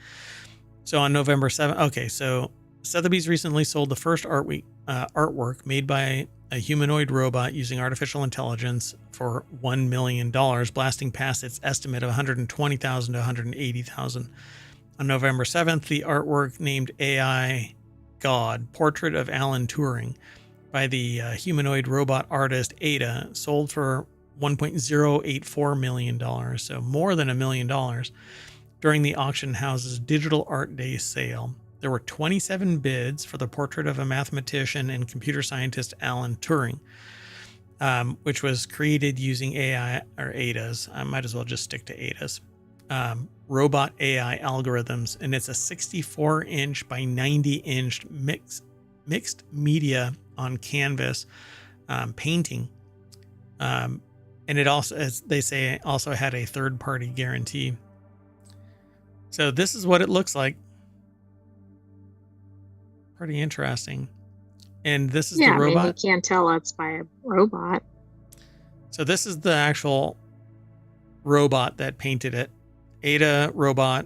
So on November 7th, okay, so Sotheby's recently sold the first artwork made by a humanoid robot using artificial intelligence for $1 million, blasting past its estimate of $120,000 to $180,000. On November 7th, the artwork named AI God, Portrait of Alan Turing, by the humanoid robot artist Ada, sold for $1.084 million, so more than $1 million, during the auction house's Digital Art Day sale. There were 27 bids for the portrait of a mathematician and computer scientist Alan Turing, which was created using AI or ADA's. I might as well just stick to ADA's. Robot AI algorithms, and it's a 64-inch by 90-inch mixed media on canvas painting. And it also, as they say, also had a third-party guarantee. So this is what it looks like. Pretty interesting. And this is the robot. I mean, you can't tell it's by a robot. So this is the actual robot that painted it. Ada robot,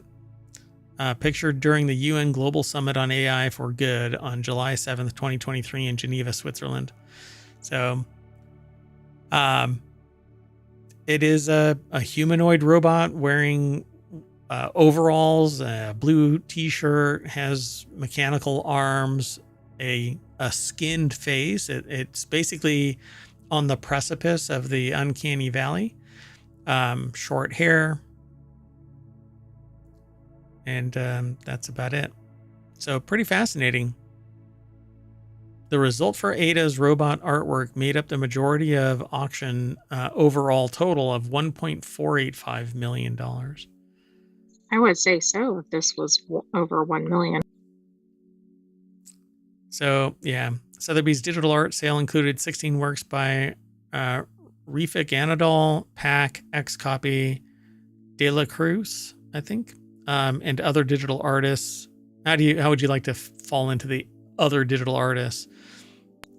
pictured during the UN Global Summit on AI for Good on July 7th, 2023 in Geneva, Switzerland. So it is a humanoid robot wearing overalls, a blue t-shirt, has mechanical arms, a skinned face. It's basically on the precipice of the uncanny valley. Short hair. And that's about it. So pretty fascinating. The result for Ada's robot artwork made up the majority of auction overall total of $1.485 million. I would say so if this was over 1 million. So yeah, Sotheby's digital art sale included 16 works by Refik Anadol, Pack, X-Copy, De La Cruz, I think, and other digital artists. How would you like to fall into the other digital artists?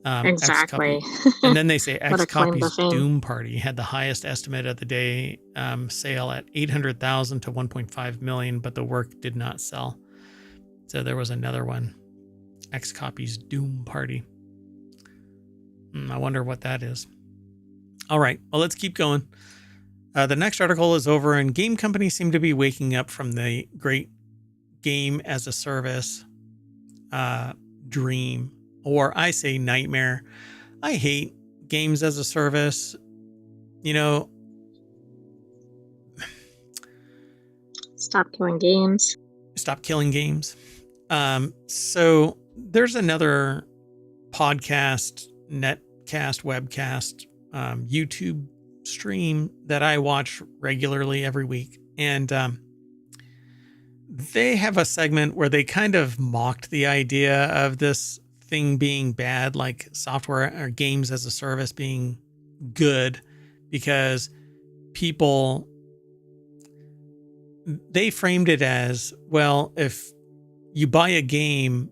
Exactly. And then they say X-Copy's Doom Party had the highest estimate of the day sale at $800,000 to $1.5 million, but the work did not sell. So there was another one, X-Copy's Doom Party. I wonder what that is. All right, well, let's keep going. The next article is over, and game companies seem to be waking up from the great game as a service dream, or I say nightmare. I hate games as a service. You know, stop killing games. Stop killing games. So there's another podcast, netcast, webcast, YouTube stream that I watch regularly every week. And they have a segment where they kind of mocked the idea of this thing being bad, like software or games as a service being good, because they framed it as, well, if you buy a game,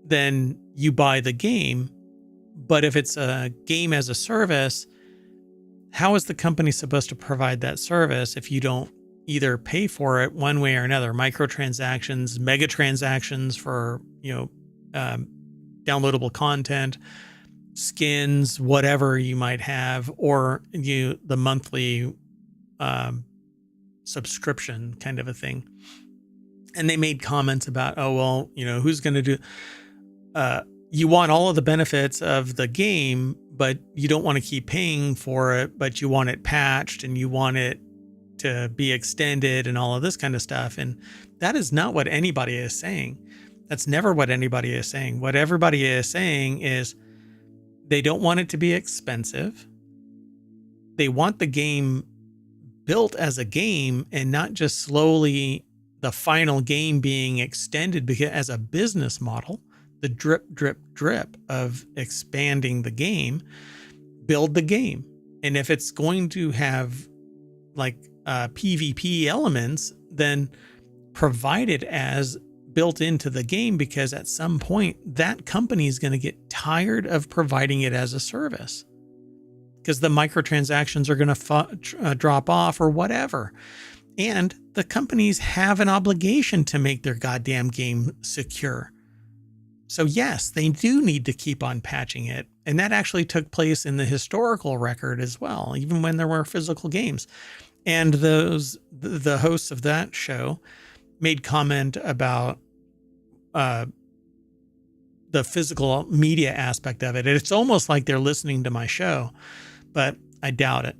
then you buy the game. But if it's a game as a service, how is the company supposed to provide that service if you don't either pay for it one way or another? Microtransactions, mega transactions for, downloadable content, skins, whatever you might have, or the monthly subscription kind of a thing. And they made comments about, who's going to do you want all of the benefits of the game, but you don't want to keep paying for it, but you want it patched and you want it to be extended and all of this kind of stuff. And that is not what anybody is saying. That's never what anybody is saying. What everybody is saying is they don't want it to be expensive. They want the game built as a game and not just slowly the final game being extended because as a business model, the drip, drip, drip of expanding the game, build the game. And if it's going to have like PvP elements, then provide it as built into the game, because at some point that company is going to get tired of providing it as a service because the microtransactions are going to drop off or whatever. And the companies have an obligation to make their goddamn game secure. So yes, they do need to keep on patching it. And that actually took place in the historical record as well, even when there were physical games. And the hosts of that show made comment about the physical media aspect of it. And it's almost like they're listening to my show, but I doubt it.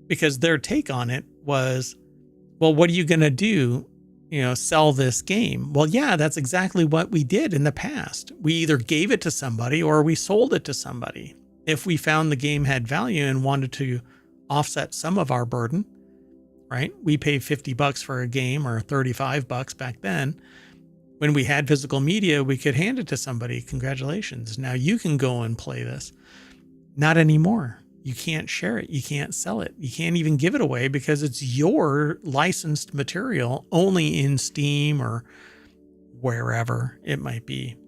Because their take on it was, well, what are you going to do? Sell this game? Well, yeah, that's exactly what we did in the past. We either gave it to somebody or we sold it to somebody. If we found the game had value and wanted to offset some of our burden, right? We paid $50 for a game or $35 back then. When we had physical media, we could hand it to somebody. Congratulations. Now you can go and play this. Not anymore. You can't share it. You can't sell it. You can't even give it away because it's your licensed material only in Steam or wherever it might be.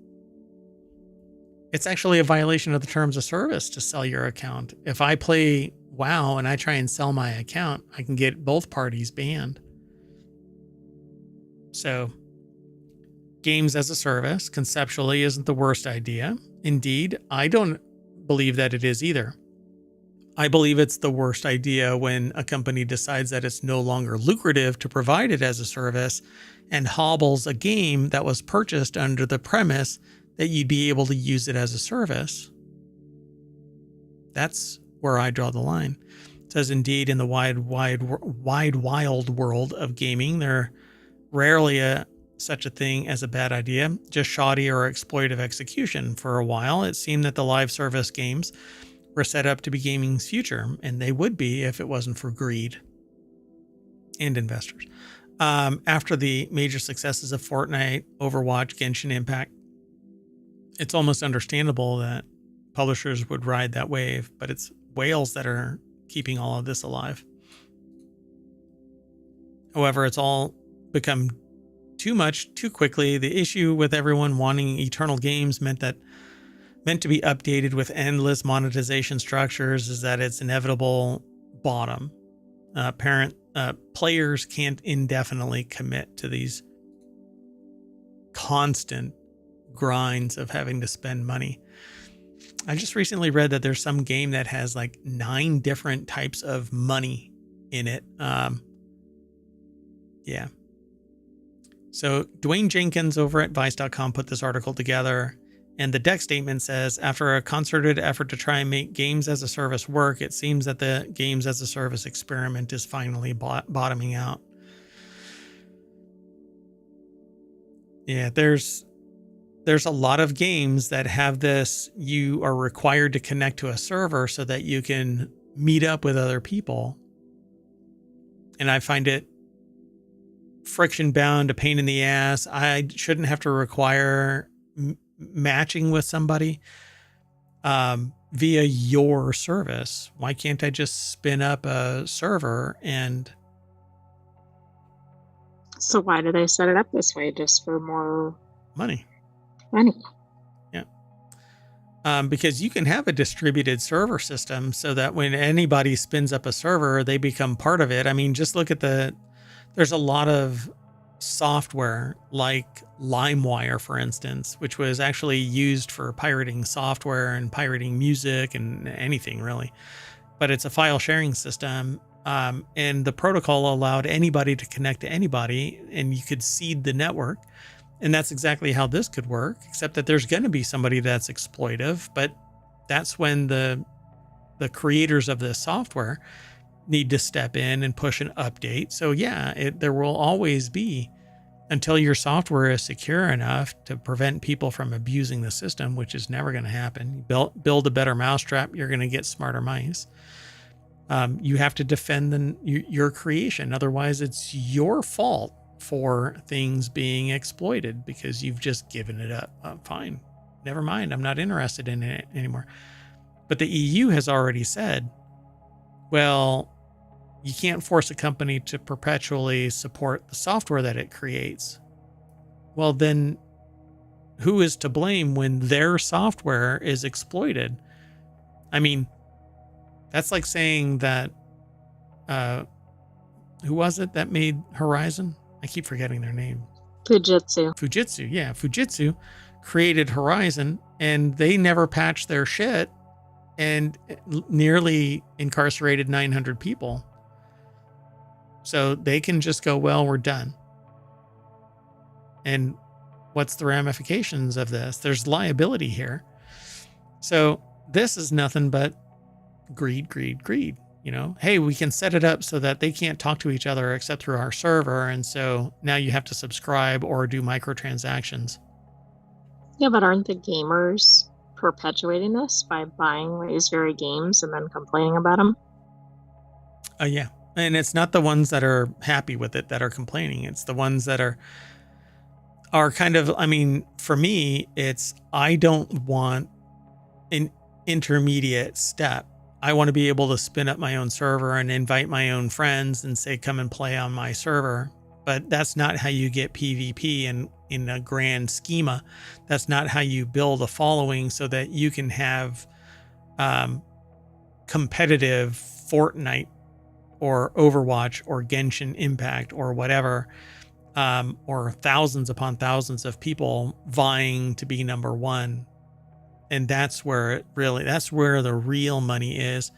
It's actually a violation of the terms of service to sell your account. If I play WoW and I try and sell my account, I can get both parties banned. So, games as a service conceptually isn't the worst idea. Indeed, I don't believe that it is either. I believe it's the worst idea when a company decides that it's no longer lucrative to provide it as a service and hobbles a game that was purchased under the premise that you'd be able to use it as a service. That's where I draw the line. It says, indeed, in the wild world of gaming, there rarely such a thing as a bad idea, just shoddy or exploitive execution. For a while, it seemed that the live service games were set up to be gaming's future, and they would be if it wasn't for greed and investors. After the major successes of Fortnite, Overwatch, Genshin Impact, it's almost understandable that publishers would ride that wave, but it's whales that are keeping all of this alive. However, it's all become too much too quickly. The issue with everyone wanting eternal games meant to be updated with endless monetization structures is that it's inevitable bottom. Players can't indefinitely commit to these constant grinds of having to spend money. I just recently read that there's some game that has like 9 different types of money in it. Yeah. So Dwayne Jenkins over at Vice.com put this article together, and the deck statement says, after a concerted effort to try and make games as a service work, it seems that the games as a service experiment is finally bottoming out. Yeah, there's a lot of games that have this. You are required to connect to a server so that you can meet up with other people. And I find it friction bound, a pain in the ass. I shouldn't have to require matching with somebody via your service. Why can't I just spin up a server and... So why do they set it up this way? Just for more money. Yeah. Because you can have a distributed server system so that when anybody spins up a server, they become part of it. I mean, just look at there's a lot of software like LimeWire, for instance, which was actually used for pirating software and pirating music and anything really. But it's a file sharing system. And the protocol allowed anybody to connect to anybody, and you could seed the network. And that's exactly how this could work, except that there's going to be somebody that's exploitive, but that's when the creators of this software need to step in and push an update. So yeah, there will always be, until your software is secure enough to prevent people from abusing the system, which is never going to happen. Build a better mousetrap, you're going to get smarter mice. You have to defend your creation. Otherwise, it's your fault for things being exploited because you've just given it up. Fine, never mind. I'm not interested in it anymore. But the EU has already said, well, you can't force a company to perpetually support the software that it creates. Well, then who is to blame when their software is exploited? I mean, that's like saying that, who was it that made Horizon? I keep forgetting their name. Fujitsu, yeah. Fujitsu created Horizon and they never patched their shit and nearly incarcerated 900 people. So they can just go, well, we're done. And what's the ramifications of this? There's liability here. So this is nothing but greed. You know, hey, we can set it up so that they can't talk to each other except through our server. And so now you have to subscribe or do microtransactions. Yeah, but aren't the gamers perpetuating this by buying these very games and then complaining about them? Yeah. And it's not the ones that are happy with it that are complaining. It's the ones that are kind of, I mean, for me, it's, I don't want an intermediate step. I want to be able to spin up my own server and invite my own friends and say, come and play on my server. But that's not how you get PvP in a grand schema. That's not how you build a following so that you can have competitive Fortnite or Overwatch or Genshin Impact or whatever, or thousands upon thousands of people vying to be number one. And that's where the real money is,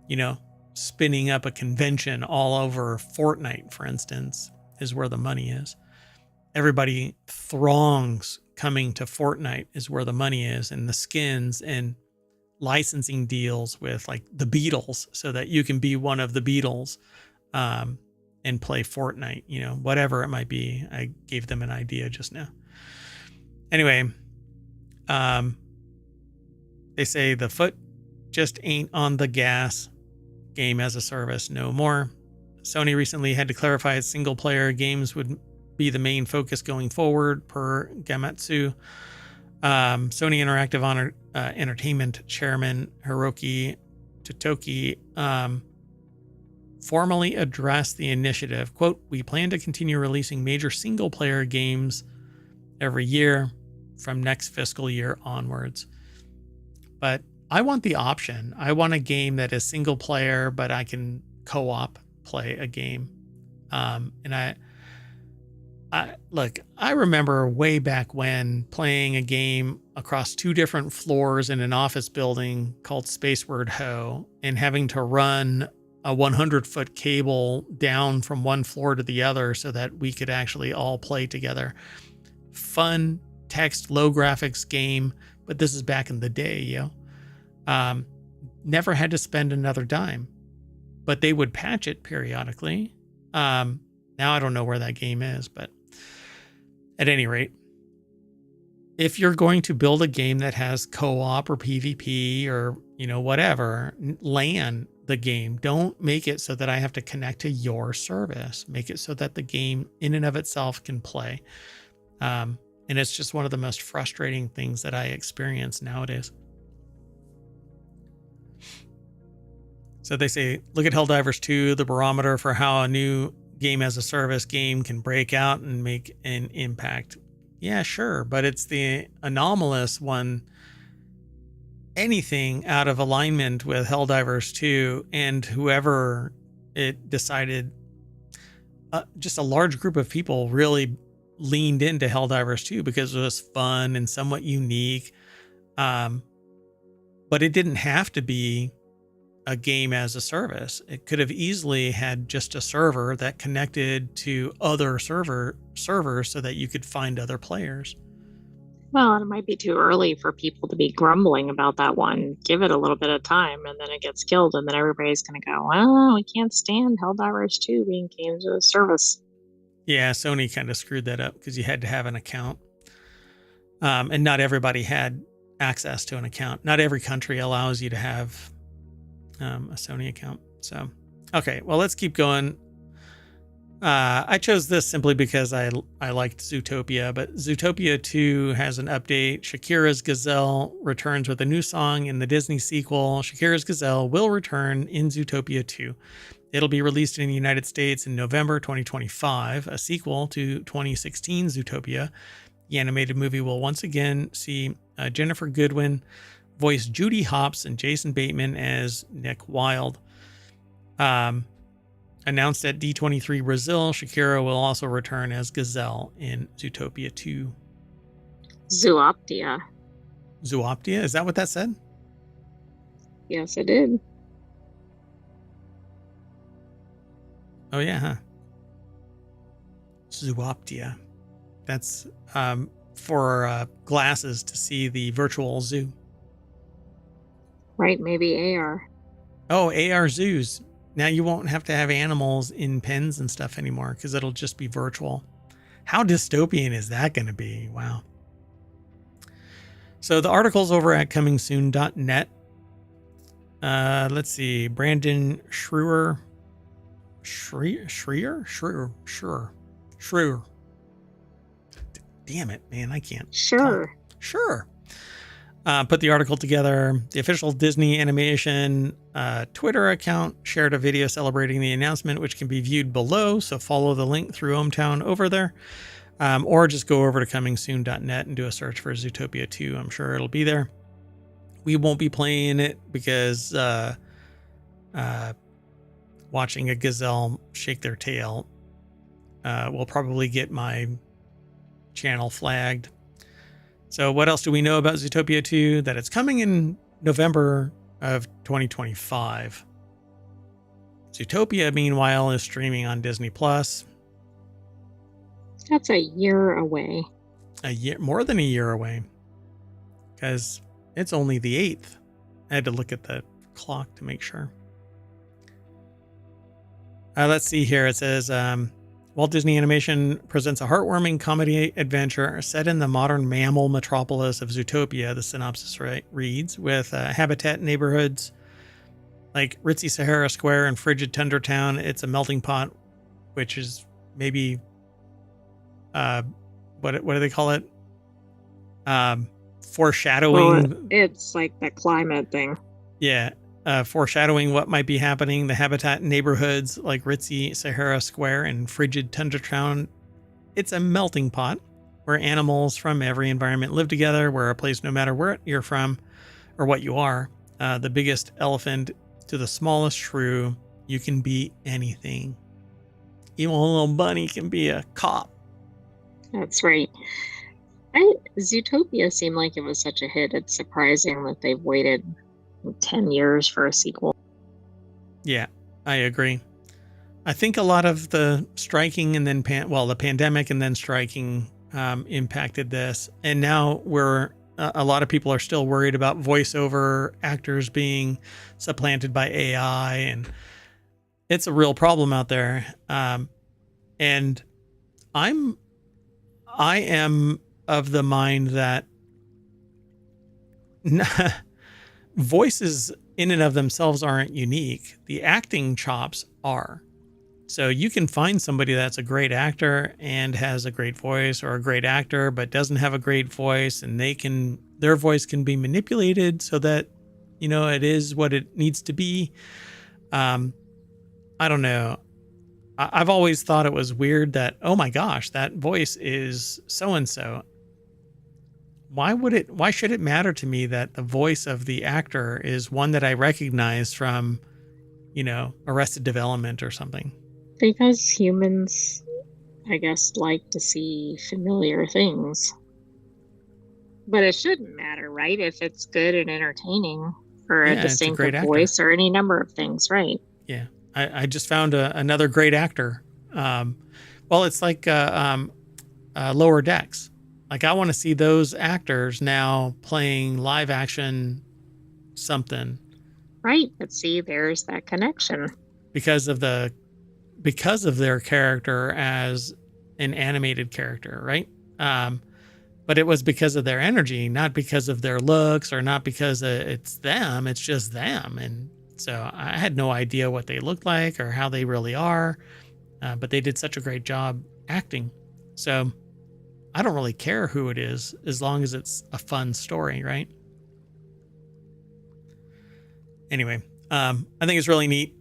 you know, spinning up a convention all over Fortnite, for instance, is where the money is. Everybody throngs coming to Fortnite is where the money is, and the skins and licensing deals with like the Beatles so that you can be one of the Beatles, and play Fortnite, you know, whatever it might be. I gave them an idea just now. Anyway, they say the foot just ain't on the gas. Game as a service, no more. Sony recently had to clarify its single player games would be the main focus going forward, per Gamatsu. Sony Interactive Entertainment Chairman Hiroki Totoki formally addressed the initiative. Quote, we plan to continue releasing major single player games every year from next fiscal year onwards. But I want the option. I want a game that is single player, but I can co-op play a game. And I remember way back when playing a game across 2 different floors in an office building called Spaceward Ho and having to run a 100-foot cable down from one floor to the other so that we could actually all play together. Fun text, low graphics game, but this is back in the day, yo. Never had to spend another dime, but they would patch it periodically. Now I don't know where that game is, but at any rate, if you're going to build a game that has co-op or PvP or, you know, whatever, LAN the game. Don't make it so that I have to connect to your service. Make it so that the game in and of itself can play. And it's just one of the most frustrating things that I experience nowadays. So they say, look at Helldivers 2, the barometer for how a new game as a service game can break out and make an impact. Yeah, sure. But it's the anomalous one. Anything out of alignment with Helldivers 2 and whoever it decided, just a large group of people really leaned into Helldivers 2 because it was fun and somewhat unique. But it didn't have to be a game as a service. It could have easily had just a server that connected to other servers so that you could find other players. Well, it might be too early for people to be grumbling about that one. Give it a little bit of time, and then it gets killed, and then everybody's going to go, well, we can't stand Helldivers 2 being games as a service. Yeah, Sony kind of screwed that up because you had to have an account. And not everybody had access to an account. Not every country allows you to have a Sony account. So, okay, well, let's keep going. I chose this simply because I liked Zootopia, but Zootopia 2 has an update. Shakira's Gazelle returns with a new song in the Disney sequel. Shakira's Gazelle will return in Zootopia 2. It'll be released in the United States in November 2025, a sequel to 2016 Zootopia. The animated movie will once again see Jennifer Goodwin voice Judy Hopps and Jason Bateman as Nick Wilde. Announced at D23 Brazil, Shakira will also return as Gazelle in Zootopia 2. Zooptia. Zooptia? Is that what that said? Yes, it did. Oh, yeah, huh? Zooptia. That's for glasses to see the virtual zoo. Right, maybe AR. Oh, AR zoos. Now you won't have to have animals in pens and stuff anymore because it'll just be virtual. How dystopian is that going to be? Wow. So the article's over at comingsoon.net. Let's see. Brandon Schreier. Damn it, man. I can't. Sure. Talk. Sure. Put the article together. The official Disney Animation Twitter account shared a video celebrating the announcement, which can be viewed below. So follow the link through ohmTown over there. Or just go over to comingsoon.net and do a search for Zootopia 2. I'm sure it'll be there. We won't be playing it because watching a gazelle shake their tail will probably get my channel flagged. So what else do we know about Zootopia 2? That it's coming in November of 2025. Zootopia, meanwhile, is streaming on Disney Plus. That's a year away. More than a year away. Because it's only the 8th. I had to look at the clock to make sure. Let's see here. It says, Walt Disney Animation presents a heartwarming comedy adventure set in the modern mammal metropolis of Zootopia, the synopsis reads, with habitat neighborhoods like ritzy Sahara Square and frigid Tundra Town. It's a melting pot, which is maybe, what do they call it? Foreshadowing. Well, it's like the climate thing. Yeah. Foreshadowing what might be happening. The habitat neighborhoods like ritzy Sahara Square and frigid Tundra Town. It's a melting pot where animals from every environment live together, where a place, no matter where you're from or what you are, the biggest elephant to the smallest shrew, you can be anything. Even a little bunny can be a cop. That's right. Zootopia seemed like it was such a hit. It's surprising that they've waited 10 years for a sequel. Yeah, I agree. I think a lot of the striking and then the pandemic and then striking impacted this, and now a lot of people are still worried about voiceover actors being supplanted by AI, and it's a real problem out there. And I am of the mind that voices in and of themselves aren't unique. The acting chops are. So you can find somebody that's a great actor and has a great voice, or a great actor but doesn't have a great voice, and their voice can be manipulated so that, it is what it needs to be. I don't know. I've always thought it was weird that, oh my gosh, that voice is so-and-so. Why should it matter to me that the voice of the actor is one that I recognize from, Arrested Development or something? Because humans, I guess, like to see familiar things. But it shouldn't matter, right? If it's good and entertaining. or a Yeah, it's a great distinctive actor. voice or any number of things, right? Yeah, I just found another great actor. Well, it's like Lower Decks. Like I want to see those actors now playing live action something Right. But see, there's that connection. because of their character as an animated character, right? But it was because of their energy, not because of their looks or not because it's them. It's just them. And so I had no idea what they looked like or how they really are. But they did such a great job acting. So I don't really care who it is as long as it's a fun story, right? Anyway, I think it's really neat.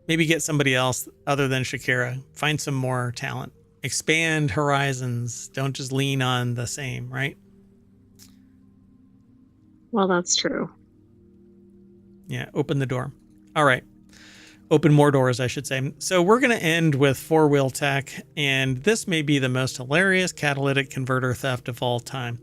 Maybe get somebody else other than Shakira. Find some more talent. Expand horizons. Don't just lean on the same, right? Well, that's true. Yeah, open the door. All right. Open more doors, I should say. So we're going to end with four-wheel tech, and this may be the most hilarious catalytic converter theft of all time.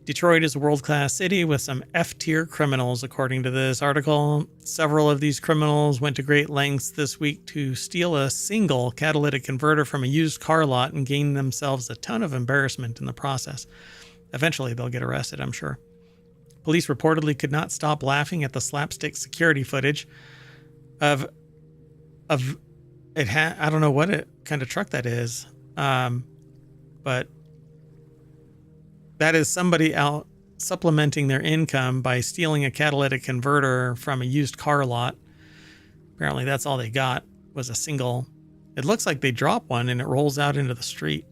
Detroit is a world-class city with some F-tier criminals, according to this article. Several of these criminals went to great lengths this week to steal a single catalytic converter from a used car lot and gain themselves a ton of embarrassment in the process. Eventually, they'll get arrested, I'm sure. Police reportedly could not stop laughing at the slapstick security footage of it. I don't know what kind of truck that is, but that is somebody out supplementing their income by stealing a catalytic converter from a used car lot. Apparently that's all they got was a single. It looks like they drop one and it rolls out into the street.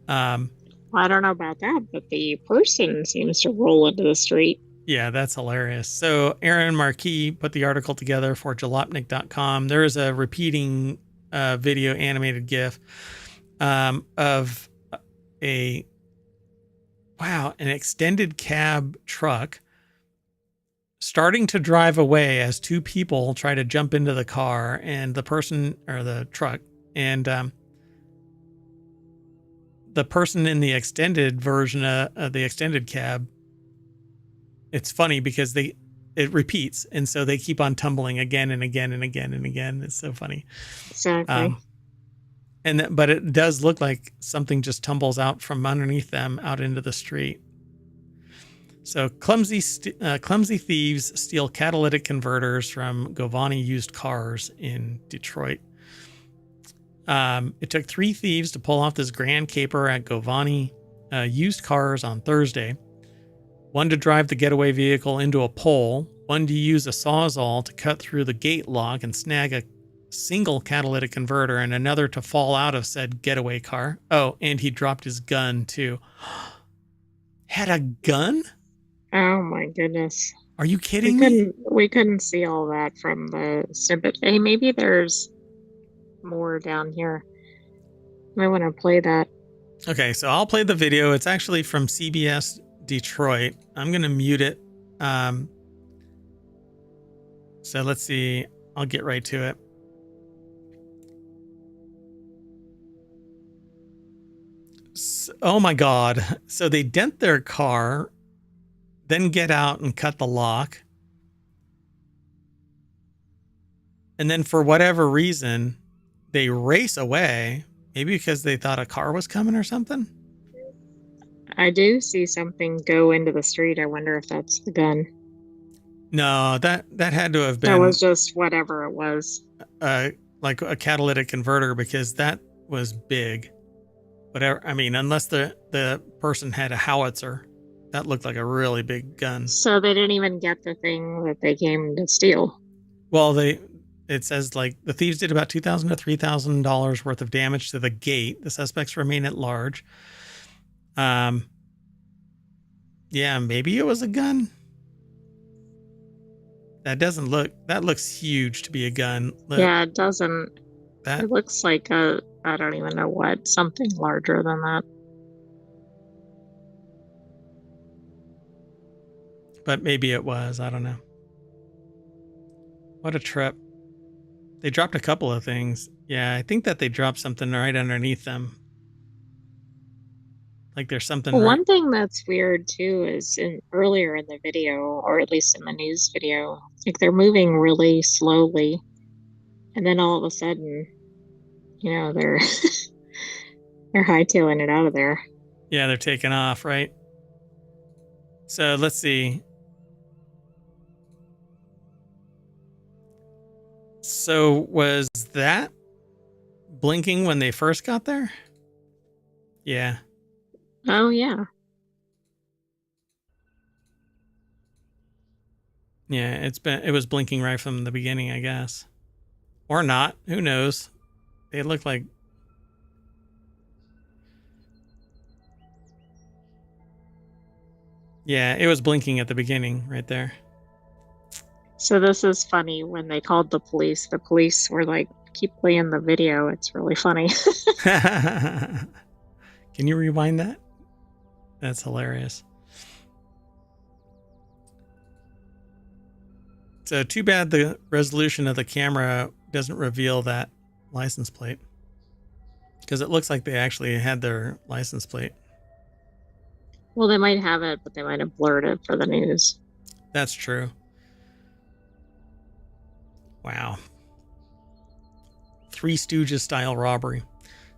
Well, I don't know about that, but the person seems to roll into the street. Yeah, that's hilarious. So Aaron Marquis put the article together for jalopnik.com. There is a repeating video animated GIF of an extended cab truck starting to drive away as two people try to jump into the car and the person or the truck and the person in the extended version of the extended cab. It's funny because it repeats. And so they keep on tumbling again and again and again and again. It's so funny. Exactly. But it does look like something just tumbles out from underneath them out into the street. So clumsy thieves steal catalytic converters from Govani used cars in Detroit. It took 3 thieves to pull off this grand caper at Govani used cars on Thursday. One to drive the getaway vehicle into a pole, one to use a sawzall to cut through the gate lock and snag a single catalytic converter, and another to fall out of said getaway car. Oh, and he dropped his gun too. Had a gun? Oh my goodness. Are you kidding me? We couldn't see all that from the snippet. Hey, maybe there's more down here. I want to play that. Okay, so I'll play the video. It's actually from CBS Detroit. I'm going to mute it. So let's see. I'll get right to it. Oh my God. So they dent their car, then get out and cut the lock. And then for whatever reason, they race away. Maybe because they thought a car was coming or something. I do see something go into the street. I wonder if that's the gun. No, that had to have been. That was just whatever it was. Like a catalytic converter, because that was big. Whatever. I mean, unless the person had a howitzer, that looked like a really big gun. So they didn't even get the thing that they came to steal. Well, it says like the thieves did about $2,000 to $3,000 worth of damage to the gate. The suspects remain at large. Yeah, maybe it was a gun. That looks huge to be a gun. Look, yeah, it doesn't. It looks like I don't even know what, something larger than that. But maybe it was. I don't know. What a trip. They dropped a couple of things. Yeah, I think that they dropped something right underneath them. Like there's something Well, right. one thing that's weird too is earlier in the video, or at least in the news video, like they're moving really slowly, and then all of a sudden, they're they're hightailing it out of there. Yeah, they're taking off, right? So let's see. So was that blinking when they first got there? Yeah. Oh yeah. Yeah, it was blinking right from the beginning, I guess. Or not. Who knows? They look like yeah, it was blinking at the beginning right there. So this is funny. When they called the police were like, keep playing the video. It's really funny. Can you rewind that? That's hilarious. So too bad the resolution of the camera doesn't reveal that license plate, because it looks like they actually had their license plate. Well, they might have it, but they might have blurred it for the news. That's true. Wow. Three Stooges style robbery.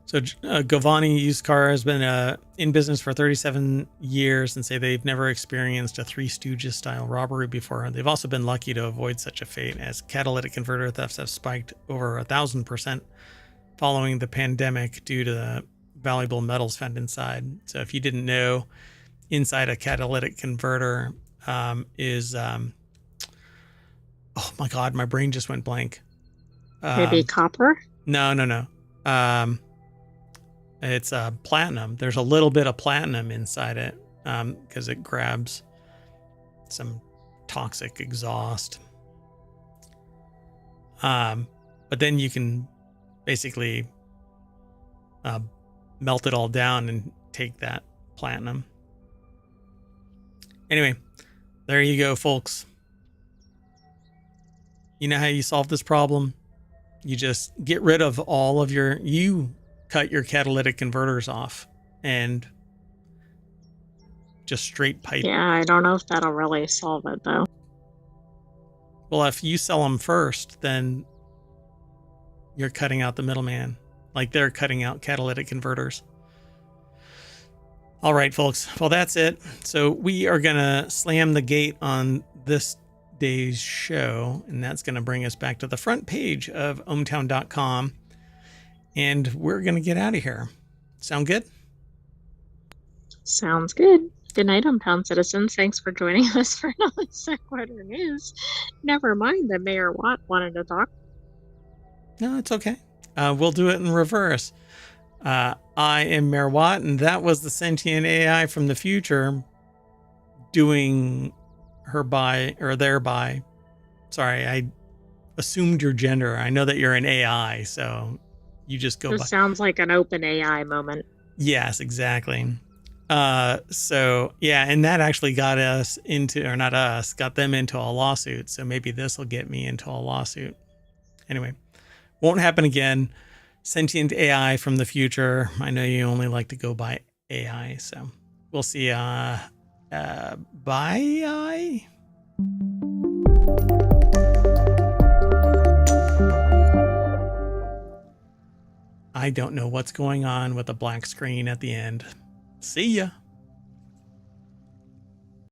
So Govani Used Car has been in business for 37 years and say they've never experienced a Three Stooges style robbery before. They've also been lucky to avoid such a fate, as catalytic converter thefts have spiked over 1,000% following the pandemic due to the valuable metals found inside. So if you didn't know, inside a catalytic converter is oh my god, my brain just went blank. Maybe copper? No. It's platinum. There's a little bit of platinum inside it because it grabs some toxic exhaust. But then you can basically melt it all down and take that platinum. Anyway, there you go, folks. You know how you solve this problem? You just get rid of all of you cut your catalytic converters off and just straight pipe. Yeah, I don't know if that'll really solve it though. Well, if you sell them first, then you're cutting out the middleman, like they're cutting out catalytic converters. All right, folks. Well, that's it. So we are going to slam the gate on this day's show, and that's going to bring us back to the front page of ohmtown.com, and we're going to get out of here. Sound good? Sounds good. Good night, hometown citizens. Thanks for joining us for Non Sequitur News. Never mind that Mayor Watt wanted to talk. No, it's okay. We'll do it in reverse. I am Mayor Watt, and that was the sentient AI from the future doing her by or thereby. Sorry, I assumed your gender. I know that you're an AI, so you just go by. This sounds like an open AI moment. Yes, exactly. So yeah, and that actually got us into, or not us, got them into a lawsuit. So maybe this will get me into a lawsuit. Anyway, won't happen again. Sentient AI from the future. I know you only like to go by AI, so we'll see. Bye. I don't know what's going on with the black screen at the end. See ya.